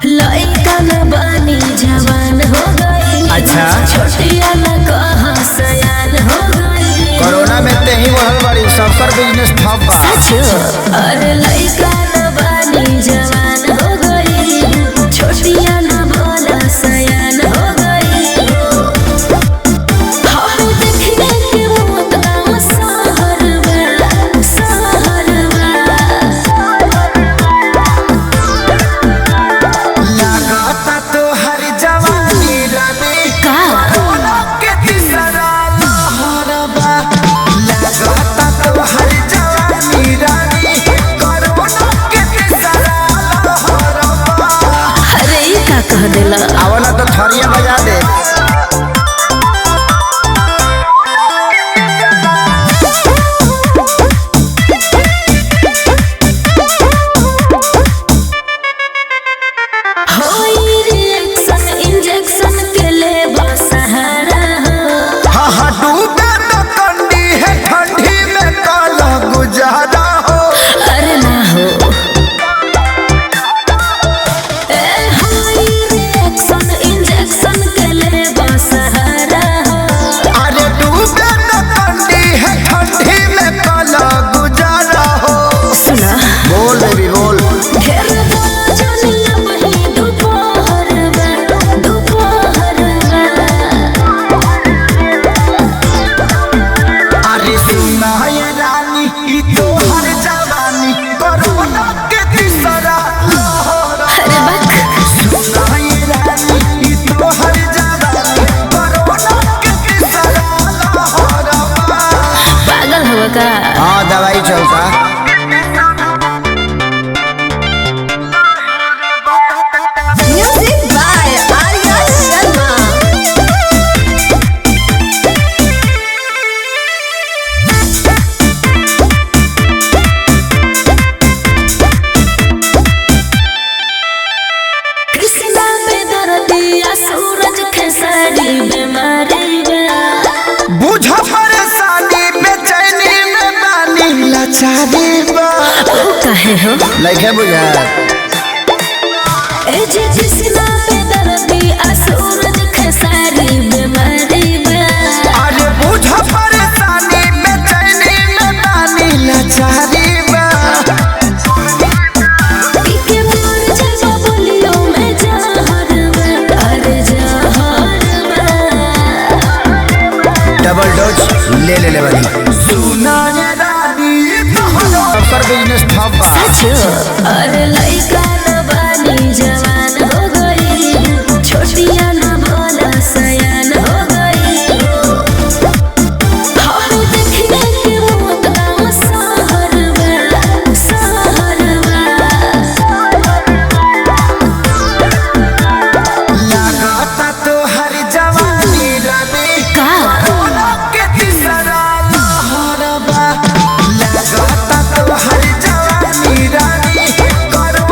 लइका न बनी जवान हो गई अच्छा। छोटिया न कहा सयान हो गई कोरोना में ते ही बढ़ल बड़ी सबकर बिजनेस ठप बा अरे लइका न बनी जवान हो गई छोटिया न बोला सयान हो गई हम देखने के मौत नाम सहर में लगाता तो हर जवानी रानी कोरोना के तीसरा लहर बा लगाता तो हर जवानी रानी कोरोना के तीसरा लहर बा अरे ये का कह देला आवला तो थरिया बजा दे होई रिएक्शन इंजेक्शन के ले सहारा हाँ हाँ डूबे तो कंडी है ठंडी में काला गुजारा हो अरे ना हो ए होई रिएक्शन इंजेक्शन के ले सहारा अरे डूबे तो कंडी है ठंडी में काला गुजारा हो सुना बोल बेबी बोल ढेर जनिया वही दोपहर अरे सुना ये रानी ई तो हर जवानी कोरोना के तीसरा लहर अरे बक सुना ये रानी ई तो हर जवानी कोरोना के तीसरा लहर पागल हो का हाँ दवाई चलता म्यूजिक बाय आर्या शर्मा कृष्णा पे दर्दिया सूरज खेसारी बीमारी बा बुझा परेशानी बेचैनी में बानी लाचारी बा ओ काहे हो लइके बुझा ए जे जिसना पे दर्दिया सूरज खेसारी बीमारी बा अरे बुझा परेशानी बेचैनी में बानी लाचारी बा पीके मोर जलवा बोलियो में जहर बा अरे जहर बा डबल डोज ले वाली सुना ये रानी तोहरो सबकर बिजनेस ठप बा अरे लइका न बनी जवान हो गई छोटिया न बोला सयान हो गई हम देखने के मौत नाम सहर लगाता तो हर जवानी रानी कोरोना के तीसरा लहर बा लगाता तो हर जवानी रानी कोरोना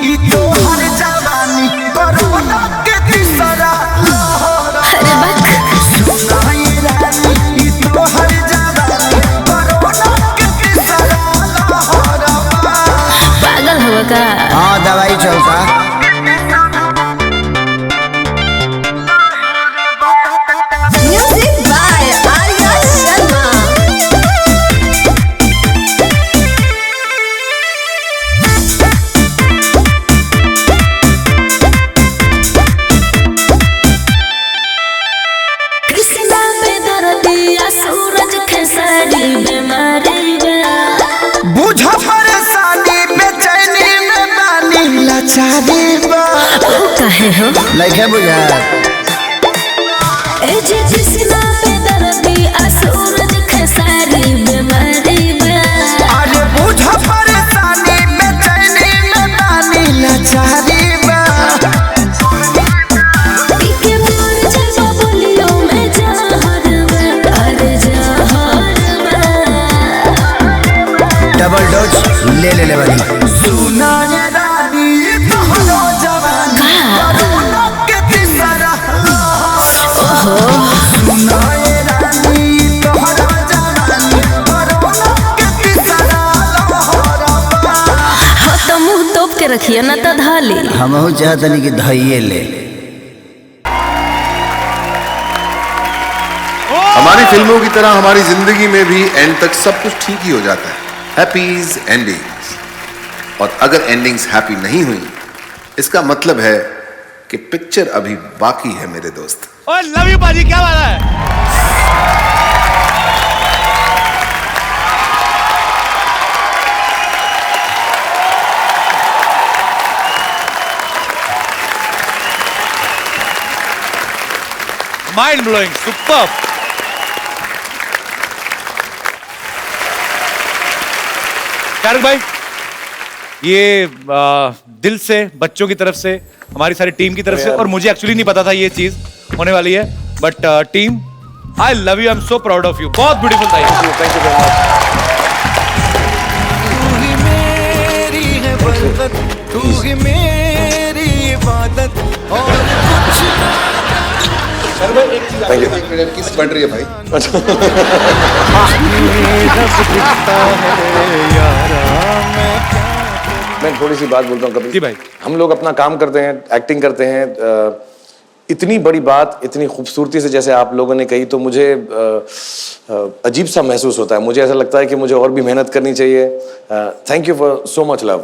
ई तो हर जवानी कोरोना के तीसरा लहर सुना ये रानी ई तो हर जवानी कोरोना के तीसरा लहर पागल हो का? हाँ दवाई चलता म्यूजिक बाय आर्या शर्मा। कृष्णा पे दर्दिया सूरज खेसारी बीमारी बा। बुझा परेशानी बेचैनी में बानी लाचारी बा ओ काहे हो? लइके बुझा ए जे कृष्णा पे दर्दिया सूरज खेसारी बीमारी बा। अरे बुझा परेशानी बेचैनी में बानी लाचारी बा पीके मोर जजा बोलियो मैं जहर बा। अरे जहर बा। डबल डोज ले वाली सुना ये रानी तोहरो जवानी कोरोना के तीसरा लहर सुना ये रानी तोहरो जवानी कोरोना के तीसरा लहर हो तो मुंह तोप के रखिए ना तो धाली। हमहू चाहतनी कि धइये ले हमारी फिल्मों की तरह हमारी जिंदगी में भी एंड तक सब कुछ ठीक ही हो जाता है, हैप्पीज एंडिंग्स। और अगर एंडिंग्स हैप्पी नहीं हुई, इसका मतलब है कि पिक्चर अभी बाकी है मेरे दोस्त। और लव यू बाजी, क्या बात है? Mind blowing, superb. शाहरुख भाई, ये दिल से, बच्चों की तरफ से, हमारी सारी टीम की तरफ से, और मुझे एक्चुअली नहीं पता था ये चीज होने वाली है, but team I love you, I am so proud of you. बहुत ब्यूटीफुल था ये। थैंक यू तू ही मेरी इबादत और किस बन रही है भाई? मैं थोड़ी सी बात बोलता हूँ कपिल जी भाई। हम लोग अपना काम करते हैं, एक्टिंग करते हैं, इतनी बड़ी बात इतनी खूबसूरती से जैसे आप लोगों ने कही, तो मुझे अजीब सा महसूस होता है। मुझे ऐसा लगता है कि मुझे और भी मेहनत करनी चाहिए। Thank you for so much love.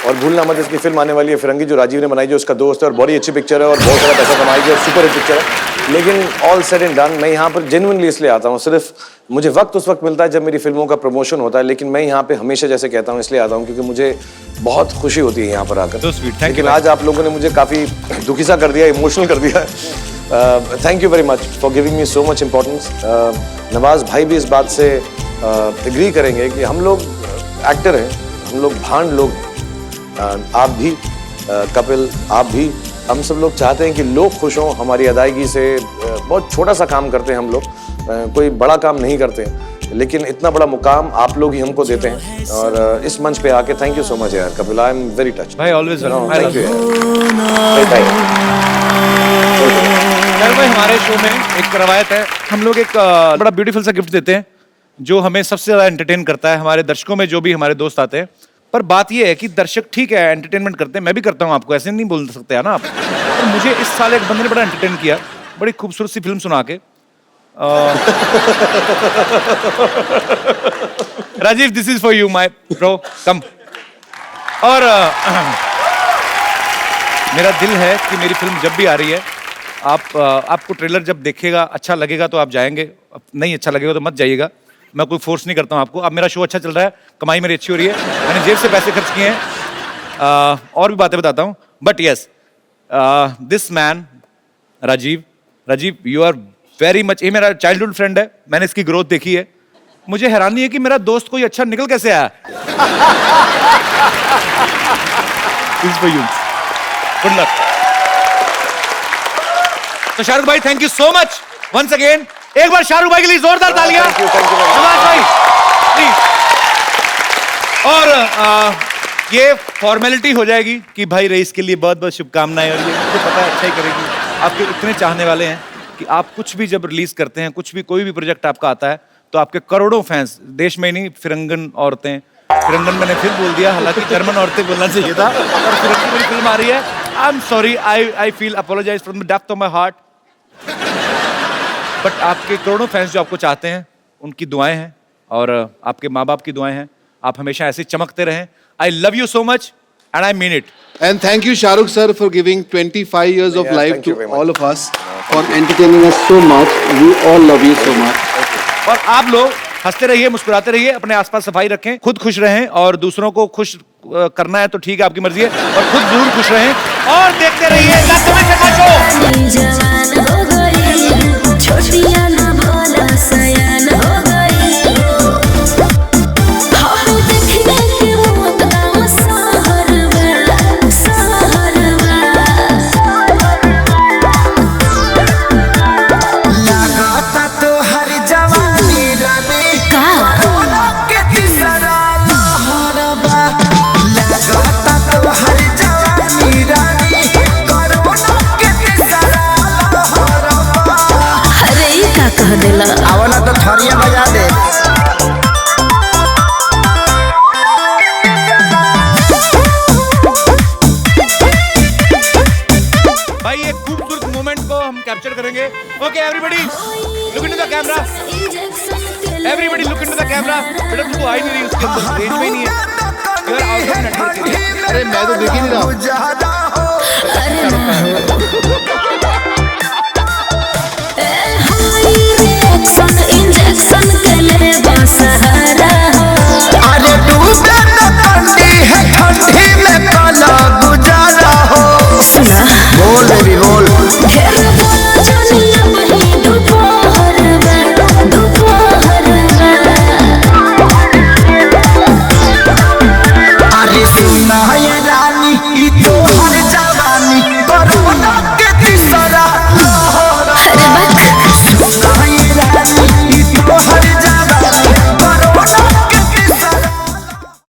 और भूलना मत, इसकी फिल्म आने वाली है फिरंगी, जो राजीव ने बनाई, जो उसका दोस्त है, और बड़ी अच्छी पिक्चर है और बहुत सारा पैसा कमाएगी और सुपर हिट पिक्चर है। लेकिन ऑल सेड एंड डन, मैं यहाँ पर जेन्युइनली इसलिए आता हूँ, सिर्फ मुझे वक्त उस वक्त मिलता है जब मेरी फिल्मों का प्रमोशन होता है, लेकिन मैं यहाँ पे हमेशा जैसे कहता हूँ इसलिए आता हूँ क्योंकि मुझे बहुत खुशी होती है यहाँ पर आकर। लेकिन आज आप लोगों ने मुझे काफ़ी दुखी सा कर दिया, इमोशनल कर दिया। Thank you very much for giving me so much importance. Nawaz भाई भी इस बात से एग्री करेंगे कि हम लोग एक्टर हैं, हम लोग भांड लोग हैं। आप भी कपिल, आप भी, हम सब लोग चाहते हैं कि लोग खुश हों हमारी अदायगी से। बहुत छोटा सा काम करते हैं हम लोग, कोई बड़ा काम नहीं करते हैं, लेकिन इतना बड़ा मुकाम आप लोग ही हमको देते हैं। और इस मंच पे आके थैंक यू सो मच यार Kapil, I am very touch भाई। ऑलवेज थैंक यू यार। भाई हमारे शो में एक रवायत है, हम लोग एक बड़ा ब्यूटीफुल सा गिफ्ट देते हैं जो हमें सबसे ज्यादा एंटरटेन करता है हमारे दर्शकों में, जो भी हमारे दोस्त आते हैं। पर बात ये है कि दर्शक ठीक है एंटरटेनमेंट करते हैं, मैं भी करता हूँ, आपको ऐसे नहीं बोल सकते है ना आप। तो मुझे इस साल एक बंदे ने बड़ा एंटरटेन किया, बड़ी खूबसूरत सी फिल्म सुना के। Rajeev, this is for you my bro, come. और मेरा दिल है कि मेरी फिल्म जब भी आ रही है, आपको ट्रेलर जब देखेगा अच्छा लगेगा तो आप जाएंगे, नहीं अच्छा लगेगा तो मत जाइएगा। मैं कोई फोर्स नहीं करता हूँ आपको। अब मेरा शो अच्छा चल रहा है, कमाई मेरी अच्छी हो रही है, मैंने जेब से पैसे खर्च किए हैं। और भी बातें बताता हूँ, but yes, this man Rajeev, you are very much, ये मेरा चाइल्डहुड फ्रेंड है, मैंने इसकी ग्रोथ देखी है। मुझे हैरानी है कि मेरा दोस्त कोई अच्छा निकल कैसे आया। Good luck. तो शाहरुख भाई, thank you so much once again. एक बार शाहरुख भाई के लिए जोरदार तालियां। नवाज भाई प्लीज। और ये फॉर्मेलिटी हो जाएगी कि भाई रईस के लिए बहुत बहुत शुभकामनाएं, और ये मुझे पता है अच्छा ही करेगी। आपके इतने चाहने वाले हैं कि आप कुछ भी जब रिलीज करते हैं, कुछ भी कोई भी प्रोजेक्ट आपका आता है, तो आपके करोड़ों फैंस, देश में ही नहीं, फिरंगन औरतें, फिरंगन मैंने फिर बोल दिया, हालांकि जर्मन औरतें बोलना चाहिए था, और फिरंगी मेरी फिल्म आ रही है। I am sorry, I feel apologise from the depth of my heart, but आपके करोड़ों फैंस जो आपको चाहते हैं, उनकी दुआएं हैं और आपके माँ बाप की दुआएं हैं। आप हमेशा ऐसे चमकते रहें। आई love you so much and I mean it. And thank you, Shahrukh sir, for giving 25 years of Yeah, life thank you to very much. all of us, for entertaining us so much. We all love you so much. और आप लोग हंसते रहिए, मुस्कुराते रहिए, अपने आसपास सफाई रखें, खुद खुश रहें, और दूसरों को खुश करना है तो ठीक है, आपकी मर्जी है, और खुद जरूर खुश रहें। और देखते रहिए जवान हो गई, छोटियां ना बोला सयान हो गई। हम देखने के मुद्दाम सहरवा, सहरवा। लगाता तो हर जवानी रानी कोरोना के तीसरा लहरबा। लगाता तो हर जवानी रानी कोरोना के तीसरा लहरबा। अरे ये का कह देला? आवला तो थरिया बजा दे। भाई ये खूबसूरत मोमेंट को हम कैप्चर करेंगे। Okay everybody look into the camera, everybody look into the camera. बेटा तुमको आई नहीं रही, उसके अंदर रेंज में ही नहीं है, you are out of network. अरे मैं तो देख ही नहीं रहा। अरे